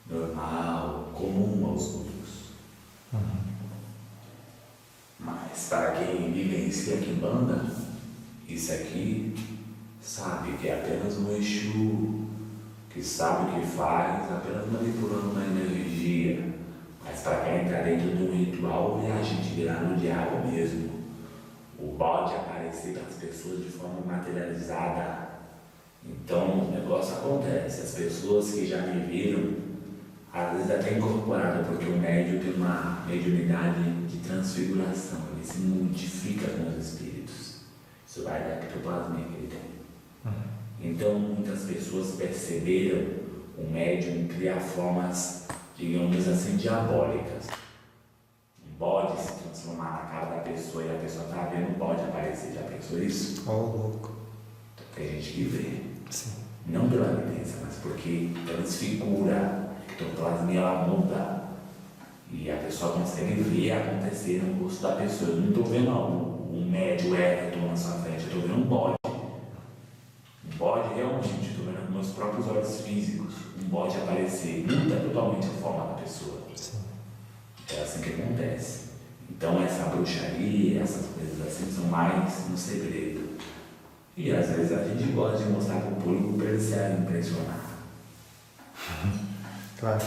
normal, comum aos outros. Mas para quem vivencia Quimbanda, isso aqui sabe que é apenas um Exu, que sabe o que faz, apenas manipulando uma energia. Mas para quem entrar dentro de um ritual, é a gente virar no diabo mesmo. O bode aparecer para as pessoas de forma materializada. Então o negócio acontece. As pessoas que já me viram, às vezes até incorporado, porque o médium tem uma mediunidade de transfiguração, ele se modifica com os espíritos. Isso vai da ectoplasmia que ele tem. Então muitas pessoas perceberam o médium criar formas, digamos assim, diabólicas. Um bode se transformar na cara da pessoa e a pessoa está vendo o bode aparecer. Já pensou isso? Louco. Então, tem gente que vê. Sim. Não pela evidência, mas porque transfigura. A ectoplasmia ela muda. E a pessoa consegue ver acontecer no rosto da pessoa. Eu não estou vendo um médio Everton na sua frente, eu estou vendo um bode. Um bode realmente, estou vendo com meus próprios olhos físicos. Um bode aparecer, muda totalmente a forma da pessoa. Sim. É assim que acontece. Então essa bruxaria, essas coisas assim são mais no segredo. E às vezes a gente gosta de mostrar para o público para ele se impressionar. Claro.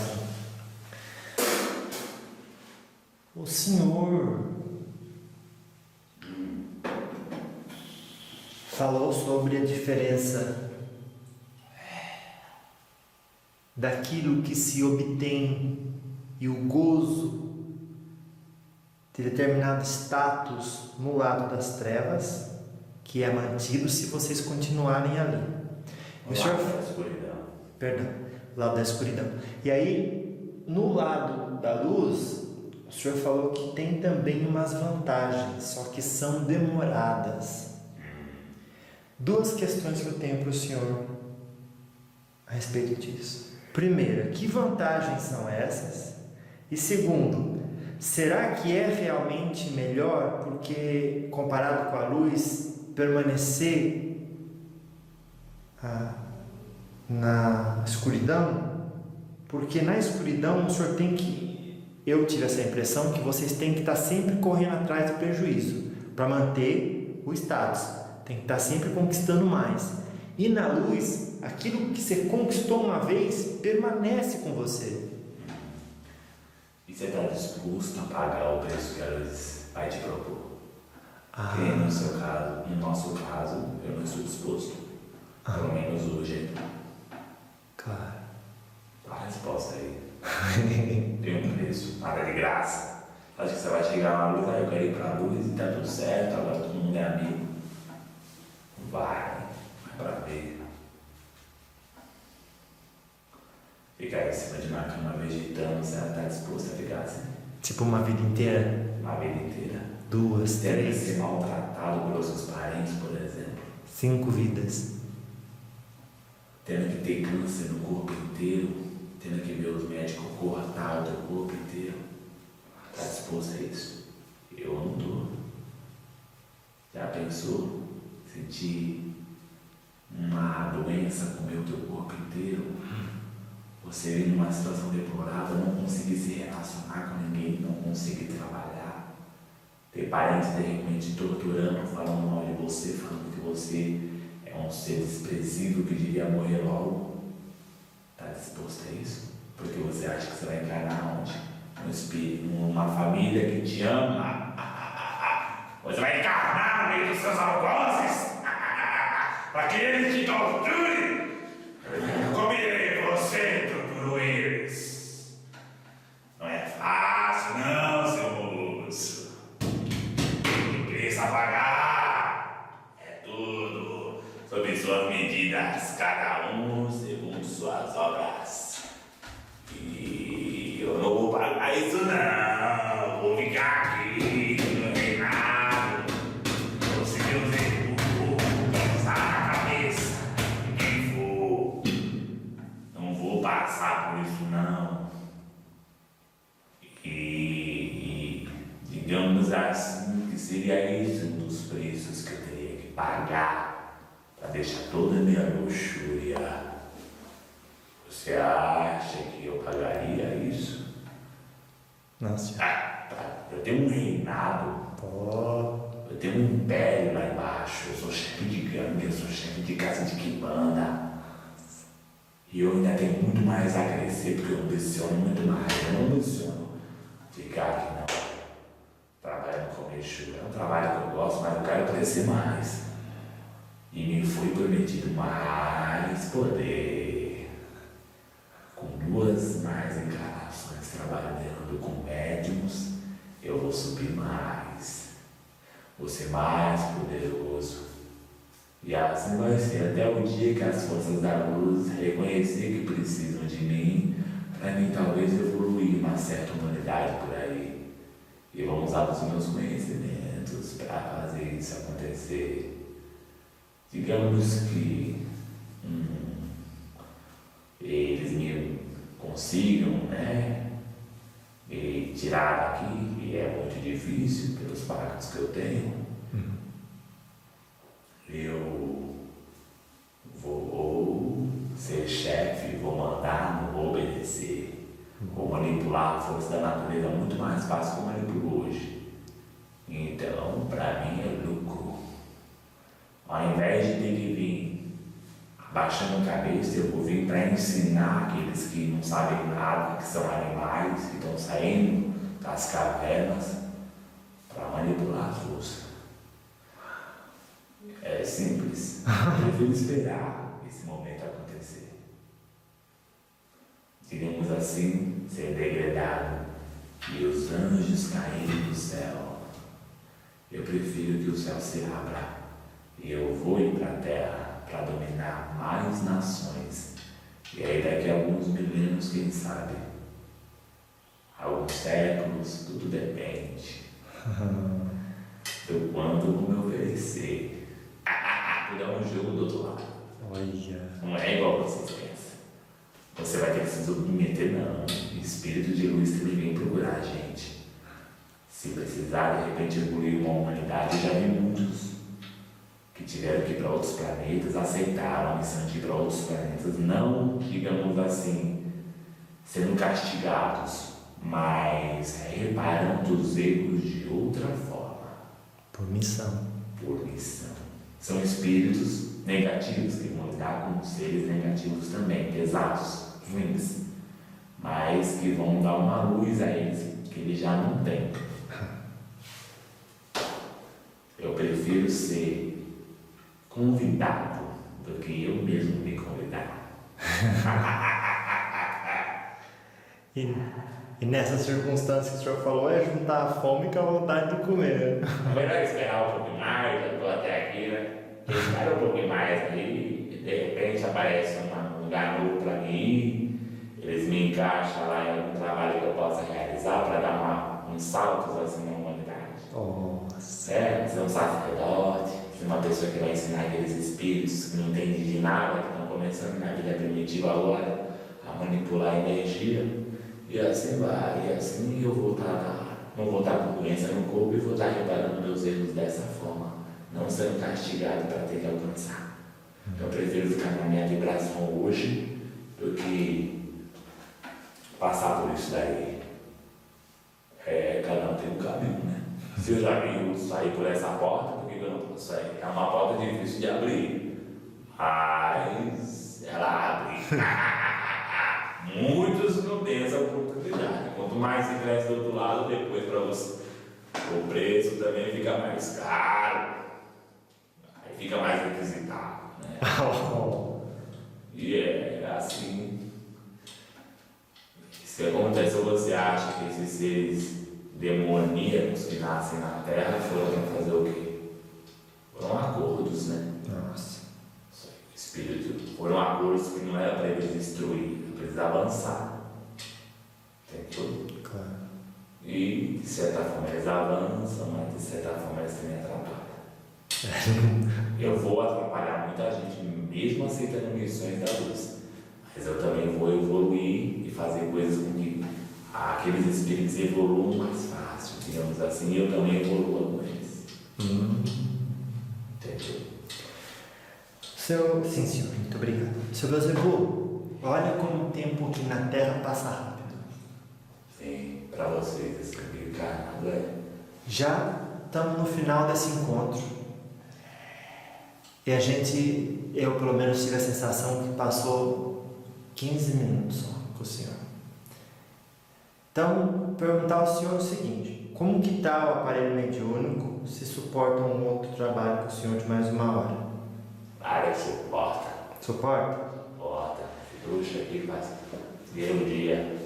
O senhor falou sobre a diferença daquilo que se obtém e o gozo de determinado status no lado das trevas, que é mantido se vocês continuarem ali. O senhor... da escuridão. Perdão, lado da escuridão. E aí, no lado da luz, o senhor falou que tem também umas vantagens, só que são demoradas. Duas questões que eu tenho para o senhor a respeito disso. Primeira, que vantagens são essas? E segundo, será que é realmente melhor, porque comparado com a luz, permanecer na escuridão? Porque na escuridão o senhor tem que, eu tive essa impressão, que vocês têm que estar sempre correndo atrás do prejuízo para manter o status, tem que estar sempre conquistando mais. E na luz, aquilo que você conquistou uma vez permanece com você. E você está disposto a pagar o preço que a luz vai te propor? Porque no seu caso, no nosso caso, eu não estou disposto. Pelo menos hoje. Claro. A resposta aí. Tem um preço, nada de graça. Acho que você vai chegar na luz, aí eu quero ir pra luz e tá tudo certo, agora todo mundo é amigo. Vai pra ver. Ficar em cima de uma cama vegetando, você tá disposto a ficar assim? Tipo uma vida inteira? Uma vida inteira. 2, Tendo que 3, ser maltratado pelos seus parentes, por exemplo. 5 vidas. Tendo que ter câncer no corpo inteiro, tendo que ver os médicos cortar o teu corpo inteiro. Tá disposto a isso? Eu não tô. Já pensou? Sentir uma doença comer o teu corpo inteiro? Você vir numa situação deplorável, não conseguir se relacionar com ninguém, não conseguir trabalhar. Ter parentes de repente torturando, falando mal de você, falando que você é um ser desprezível que devia morrer logo. Está disposto a isso? Porque você acha que você vai encarnar onde? No espírito, numa família que te ama. Você vai encarnar no meio dos seus algozes para que eles te torturem. Como irei você torturou eles? Não é fácil, não, seu moço. Não precisa pagar. É tudo sob suas medidas, cada um segundo suas obras. E eu não vou pagar isso, não. Vou ficar aqui no reinado. Conseguir os recursos, pensar na cabeça de quem for. Não vou passar por isso, não. E digamos assim, que seria esse um dos preços que eu teria que pagar para deixar toda a minha luxúria. Você acha que eu pagaria isso? Nossa. Tá. Eu tenho um reinado. Eu tenho um império lá embaixo. Eu sou chefe de gangue, eu sou chefe de casa de quimbanda. E eu ainda tenho muito mais a crescer, porque eu ambiciono muito mais. Eu não ambiciono ficar aqui, não. Trabalhando com Exu. É um trabalho que eu gosto, mas eu quero crescer mais. E me foi prometido mais poder. Com 2 mais encarnações trabalhando com médiums, eu vou subir mais. Vou ser mais poderoso. E assim vai ser até o dia que as forças da luz reconhecer que precisam de mim, para mim talvez evoluir uma certa humanidade por aí. E vou usar os meus conhecimentos para fazer isso acontecer. Digamos que eles me consigam, me tirar daqui, e é muito difícil pelos pactos que eu tenho. Eu vou ser chefe, vou mandar, não vou obedecer. Vou manipular a força da natureza muito mais fácil que eu manipulo hoje. Então, para mim é lucro. Ao invés de ter que vir abaixando a cabeça, eu vou vir para ensinar aqueles que não sabem nada, que são animais, que estão saindo das cavernas, para manipular a força. É simples. Eu prefiro esperar esse momento acontecer. Digamos assim, ser degradado e os anjos caírem do céu. Eu prefiro que o céu se abra e eu vou ir para a terra para dominar mais nações. E aí daqui a alguns milênios, quem sabe? Alguns séculos, tudo depende do quanto eu vou me oferecer. Tudo é um jogo do outro lado. Olha. Não é igual vocês pensam. Você vai ter que se submeter, não. O espírito de luz que vem procurar a gente. Se precisar, de repente, evoluir uma humanidade, já vi muitos que tiveram que ir para outros planetas, aceitaram a missão de ir para outros planetas, não, digamos assim, sendo castigados, mas reparando os erros de outra forma. Por missão. Por missão. São espíritos negativos que vão lidar com seres negativos também, pesados, ruins, mas que vão dar uma luz a eles que eles já não têm. Eu prefiro ser convidado do que eu mesmo me convidar. E nessa circunstância que o senhor falou, é juntar a fome com a vontade de comer. É melhor esperar um pouquinho mais, eu estou até aqui, né? Espera um pouquinho mais aí, de repente aparece um lugar novo para mim, eles me encaixam lá em algum trabalho que eu possa realizar para dar um salto assim na humanidade. Ser um sacerdote, ser uma pessoa que vai ensinar aqueles espíritos que não entendem de nada, que estão começando na vida primitiva agora a manipular a energia, e assim vai, e assim eu vou estar com doença no corpo e vou estar reparando meus erros dessa forma, não sendo castigado para ter que alcançar. Eu prefiro ficar na minha vibração hoje do que passar por isso daí. Cada um tem um caminho, né? Se eu já vi sair por essa porta, por que eu não posso sair? É uma porta difícil de abrir, mas ela abre. Muitos não têm essa oportunidade. Quanto mais se cresce do outro lado, depois para você, o preço também fica mais caro, aí fica mais requisitado, né? E é assim. Se acontece, ou você acha que esses seres demoníacos que nascem na Terra foram para fazer o quê? Foram acordos, né? Nossa. Espírito, foram acordos que não era para eles destruir, era para eles avançar. Entendeu? Claro. E de certa forma eles avançam, mas de certa forma eles também atrapalham. Eu vou atrapalhar muita gente, mesmo aceitando missões da luz. Mas eu também vou evoluir e fazer coisas com que aqueles espíritos evoluam mais fácil, digamos assim, e eu também evoluo com eles. Entendeu? Sim, senhor, muito obrigado. Seu Beelzebub, olha como o tempo aqui na Terra passa rápido. Sim, para vocês esse caminho encarnado Já estamos no final desse encontro. E eu pelo menos tive a sensação que passou 15 minutos só com o senhor. Então, perguntar ao senhor o seguinte: como que está o aparelho mediúnico? Se suporta um outro trabalho com o senhor de mais uma hora? área suporta. Suporta? Suporta. Bruxa aqui faz ver o dia.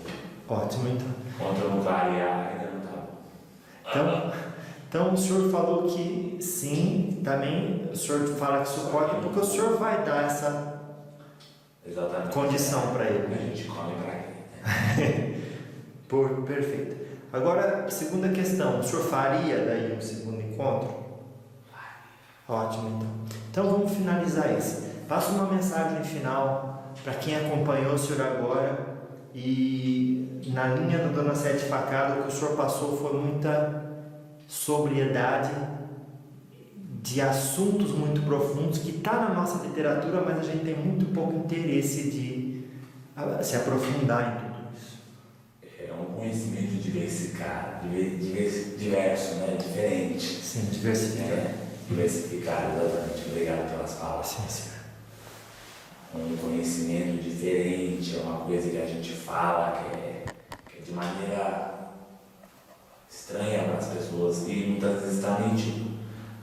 Ótimo, então. Contra não variar, ainda não tá bom. Então o senhor falou que sim, também o senhor fala que suporta porque o senhor vai dar essa exatamente condição para ele. A gente come para ele, né? Perfeito. Agora, segunda questão, o senhor faria daí um segundo encontro? Ótimo, então. Então vamos finalizar esse. Passa uma mensagem final para quem acompanhou o senhor agora, e na linha do Dona Sete Facada, o que o senhor passou foi muita sobriedade de assuntos muito profundos que está na nossa literatura, mas a gente tem muito pouco interesse de se aprofundar em tudo isso. É um conhecimento diversificado, diverso, né? Diferente. Sim, diversificado. Diversificado, exatamente. Obrigado pelas palavras. Sim, senhor. Um conhecimento diferente, é uma coisa que a gente fala que é de maneira estranha para as pessoas e muitas vezes está mentindo,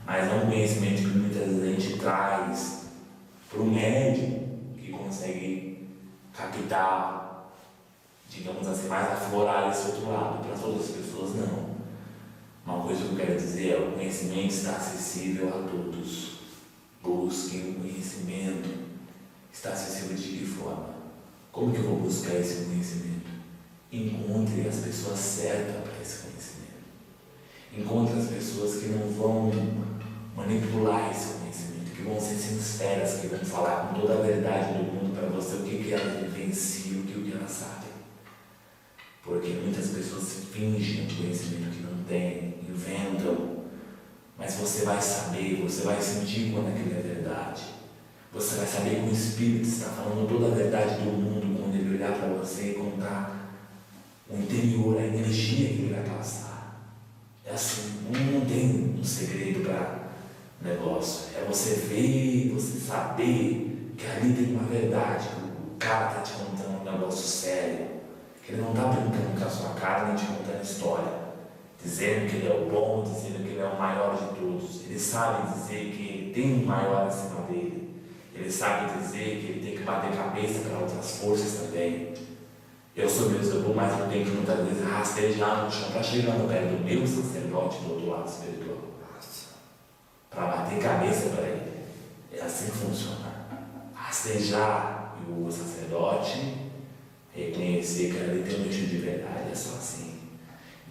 mas é um conhecimento que muitas vezes a gente traz para o médium que consegue captar, digamos assim, mais aflorar esse outro lado, para as outras pessoas não. Uma coisa que eu quero dizer é: o conhecimento está acessível a todos. Busquem o conhecimento. Está acessível de que forma? Como que eu vou buscar esse conhecimento? Encontre as pessoas certas para esse conhecimento. Encontre as pessoas que não vão manipular esse conhecimento, que vão ser sinceras, que vão falar com toda a verdade do mundo para você o que elas vivenciam, o que elas sabem. Porque muitas pessoas fingem um conhecimento que não têm, inventam, mas você vai saber, você vai sentir quando aquilo é verdade. Você vai saber que o Espírito está falando toda a verdade do mundo quando ele olhar para você e contar o interior, a energia que ele vai passar. É assim, não tem um segredo para negócio. É você ver, você saber que ali tem uma verdade, que o cara está te contando um negócio sério, que ele não está brincando com a sua cara nem te contando história, dizendo que ele é o bom, dizendo que ele é o maior de todos. Ele sabe dizer que tem um maior acima dele. Ele sabe dizer que ele tem que bater cabeça para outras forças também. Eu sou Beelzebub, mas eu tenho que muitas vezes rastejar no chão para chegar no pé do meu sacerdote do outro lado espiritual. Para bater cabeça para ele. É assim que funciona. Rastejar e o sacerdote reconhecer que ali tem um eixo de verdade, é só assim.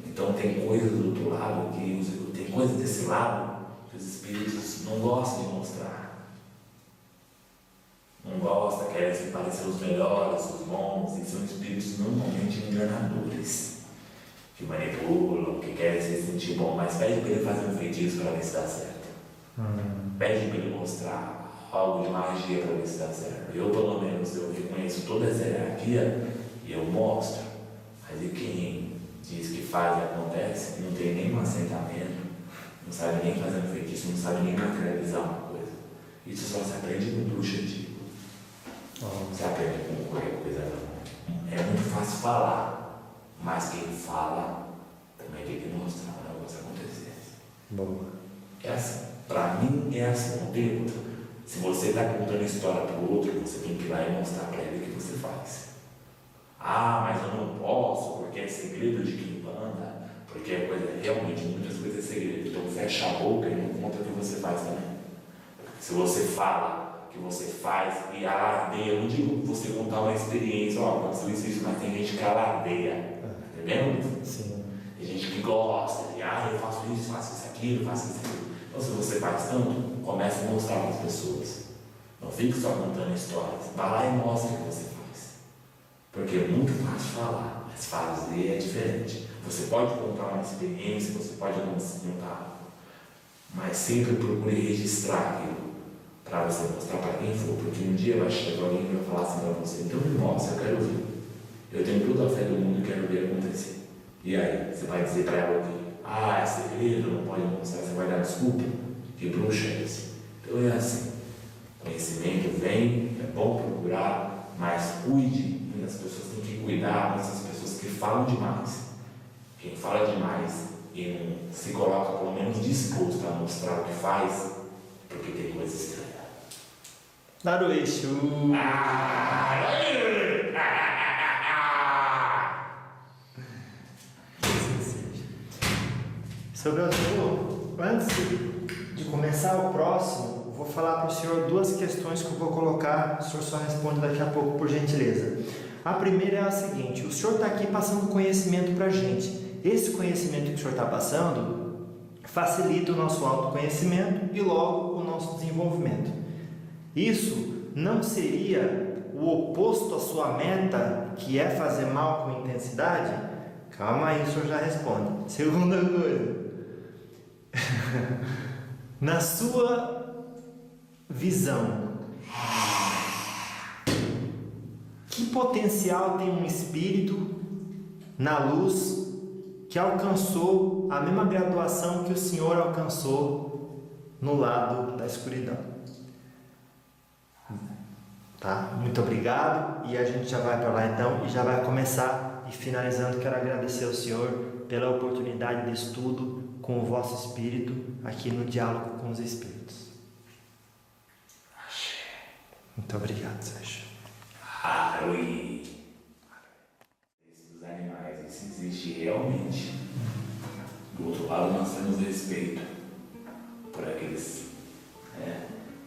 Então tem coisas do outro lado, tem coisas desse lado que os espíritos não gostam de mostrar. Não gosta, querem se parecer os melhores, os bons, e são espíritos normalmente enganadores, que manipulam, que querem se sentir bom, mas pede para ele fazer um feitiço para ver se dá certo. Pede para ele mostrar algo de magia para ver se dá certo. Eu, pelo menos, eu reconheço toda essa hierarquia e eu mostro. Mas e quem diz que faz e acontece, não tem nenhum assentamento, não sabe nem fazer um feitiço, não sabe nem materializar uma coisa. Isso só se aprende com bruxa antiga. Você aprende com qualquer coisa não. É muito fácil falar, mas quem fala também tem que mostrar o negócio acontecer. Boa. É assim. Para mim é assim, não tem outra. Se você está contando história para o outro, você tem que ir lá e mostrar para ele o que você faz. Ah, mas eu não posso, porque é segredo de quem manda, porque é coisa, realmente muitas coisas é segredo. Então fecha a boca e não conta o que você faz também. Se você fala que você faz e alardeia, eu não digo você contar uma experiência, aconteceu isso, mas tem gente que alardeia, tá entendendo? Sim. Tem gente que gosta, de, eu faço isso, aquilo, faço isso, aquilo. Então se você faz tanto, comece a mostrar para as pessoas. Não fique só contando histórias, vá lá e mostre o que você faz. Porque é muito fácil falar, mas fazer é diferente. Você pode contar uma experiência, você pode não contar, mas sempre procure registrar aquilo para você mostrar para quem for, porque um dia vai chegar alguém que vai falar assim para você, então me mostra, eu quero ver. Eu tenho toda a fé do mundo e quero ver acontecer. E aí, você vai dizer para ela o quê? É segredo, não pode mostrar, você vai dar desculpa? Que bruxa é esse? Então é assim, conhecimento vem, é bom procurar, mas cuide, e as pessoas têm que cuidar dessas pessoas que falam demais. Quem fala demais e não se coloca pelo menos disposto a mostrar o que faz, porque tem coisa estranha. Narueixo. Sobre o senhor, antes de começar o próximo, vou falar para o senhor duas questões que eu vou colocar, o senhor só responde daqui a pouco, por gentileza. A primeira é a seguinte: o senhor está aqui passando conhecimento para a gente. Esse conhecimento que o senhor está passando facilita o nosso autoconhecimento e logo o nosso desenvolvimento. Isso não seria o oposto à sua meta, que é fazer mal com intensidade? Calma aí, o senhor já responde. Segunda coisa, na sua visão, que potencial tem um espírito na luz que alcançou a mesma graduação que o senhor alcançou no lado da escuridão? Tá? Muito obrigado, e a gente já vai para lá então e já vai começar. E finalizando, quero agradecer ao senhor pela oportunidade de estudo com o vosso espírito aqui no Diálogo com os Espíritos. Muito obrigado, Sérgio. Harui. Dos animais, isso existe realmente. Do outro lado, nós temos respeito por aqueles,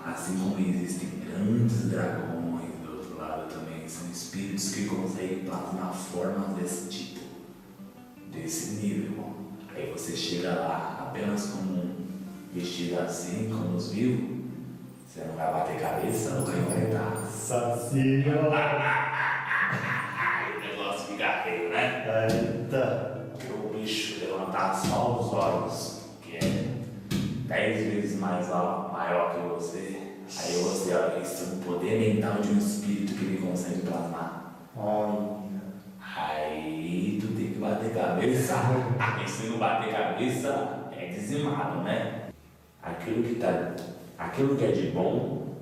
assim como existem grandes dragões, do outro lado também são espíritos que conseguem plasmar formas desse tipo, desse nível. Aí você chega lá apenas com um vestido assim, como os vivos, Você não vai bater cabeça, não vai enfrentar. Nossa senhora! O negócio fica feio, né? Eita! Porque o bicho levantar só os olhos, que é 10 vezes maior que você, aí você, olha, isso é um poder mental de um espírito que ele consegue plasmar. Olha! Aí tu tem que bater cabeça. E se não bater cabeça, é dizimado, né? Aquilo que é de bom,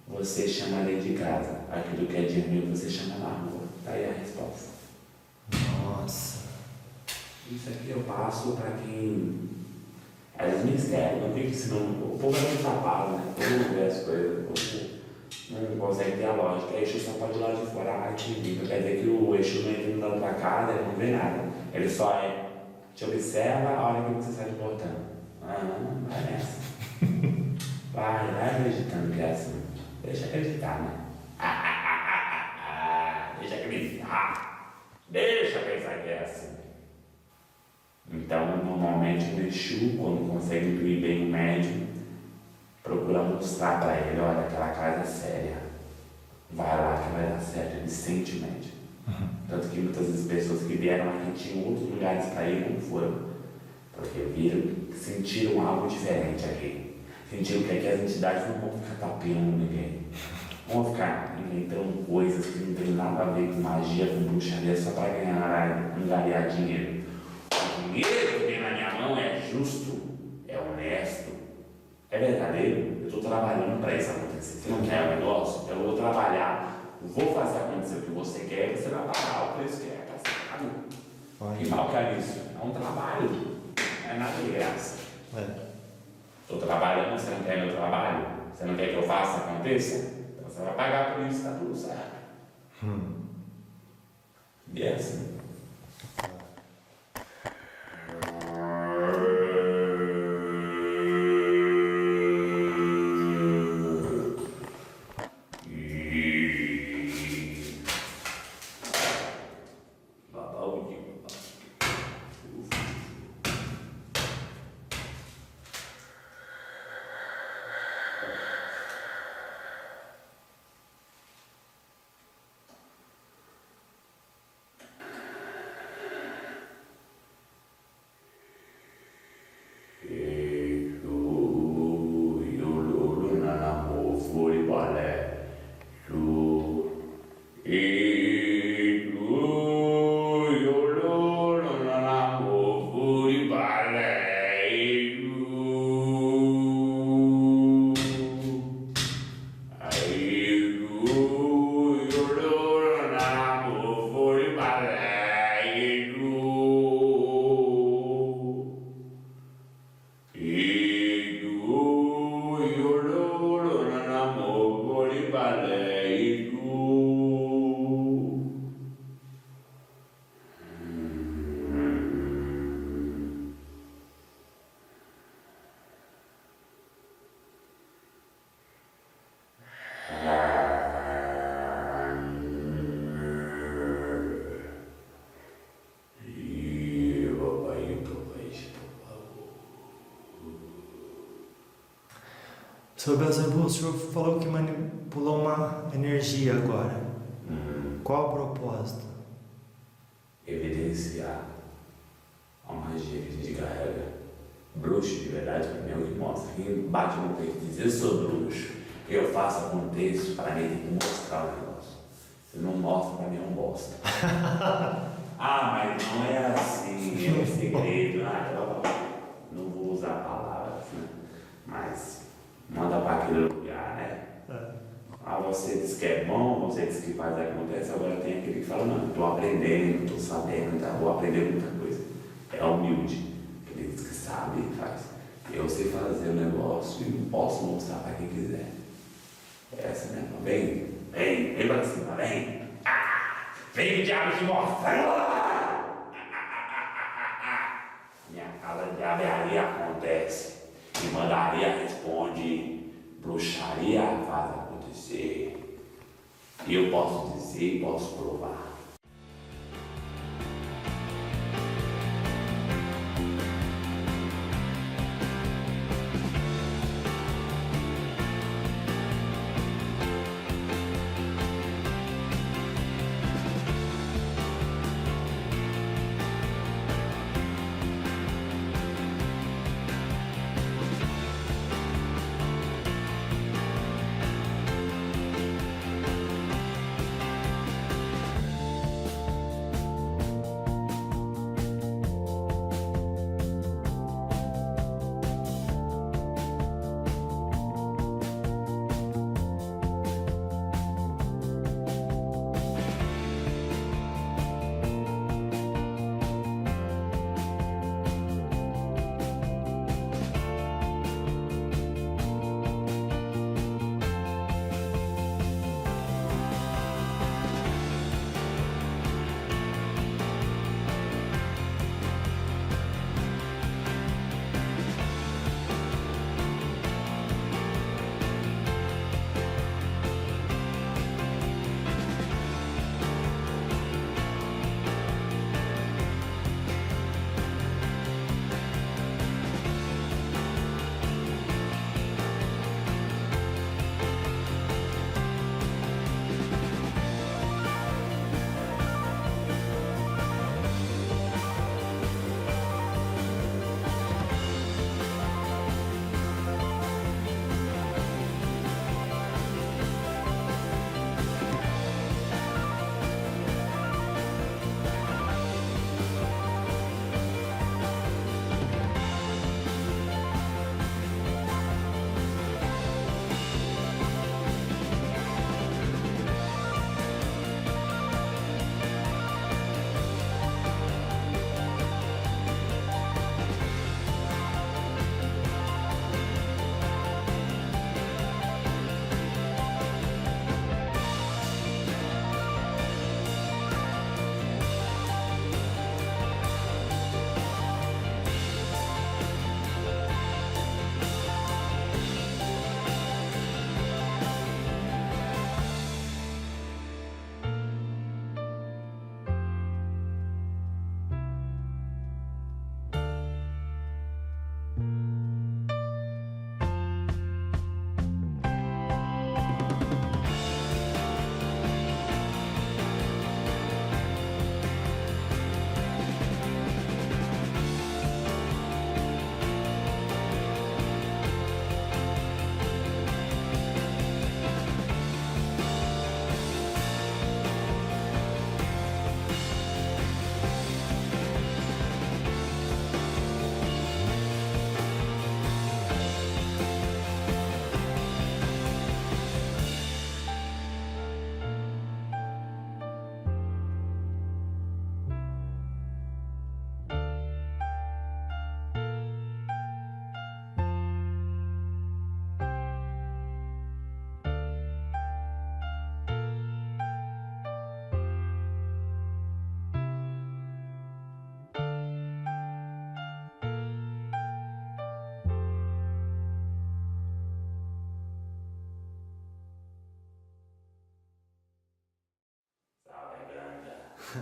você chama dentro de casa. Aquilo que é de ruim, você chama na rua. Tá aí a resposta. Nossa! Isso aqui eu passo para quem é dos mistérios, não fica ensinando. O povo é muito tapado, né? Todo mundo vê as coisas, o povo não consegue ter a lógica. A Exu só pode ir lá de fora, a arte viva. Quer dizer que o Exu não entra andando pra casa, ele não vê nada. Ele só te observa a hora que você sai do portão. Vai nessa. Vai acreditando que é assim. Deixa acreditar, né? Deixa acreditar. Deixa pensar que é assim. Então, normalmente o Exu, quando consegue intuir bem o médium, procura mostrar para ele, olha, aquela casa é séria. Vai lá que vai dar certo, ele sente o médium. Tanto que muitas das pessoas que vieram aqui tinham outros lugares para ir, não foram. Porque sentiram algo diferente aqui. Sentiram que aqui as entidades não vão ficar tapeando ninguém. Vão ficar inventando coisas que não tem nada a ver com magia, com bruxaria, só para angariar dinheiro. O dinheiro que tem na minha mão é justo, é honesto, é verdadeiro. Eu estou trabalhando para isso acontecer. Você não quer o negócio? Eu vou trabalhar, vou fazer acontecer o que você quer e você vai pagar o preço que é passado. Que mal que é isso? É um trabalho, não é nada de graça. Estou trabalhando, você não quer meu trabalho? Você não quer que eu faça aconteça? Então você vai pagar por isso, está tudo certo. E é assim. Seu Belzebu, o senhor falou que manipulou uma energia agora. Qual o propósito? Evidenciar a magia que a gente carrega. Bruxo de verdade, para mim é o que mostra. Quem bate no peito e diz, eu sou bruxo, eu faço, aconteço, para mim tem que mostrar o negócio. Se não mostra, para mim é um bosta. Mas não é assim, é segredo. Não vou usar palavras, né? Mas manda para aquele lugar, né? Você diz que é bom, você diz que faz acontece, agora tem aquele que fala, não, estou aprendendo, estou sabendo, vou aprender muita coisa. É humilde, ele diz que sabe e faz. Eu sei fazer o negócio e posso mostrar para quem quiser. É essa mesmo, vem pra cima, vem. Vem, diabo, te mostra. Minha casa de aberraria acontece. E mandaria responde. Bruxaria faz acontecer. E eu posso dizer e posso provar.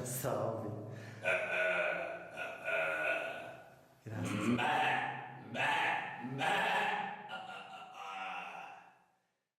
Salve. Graças a Deus.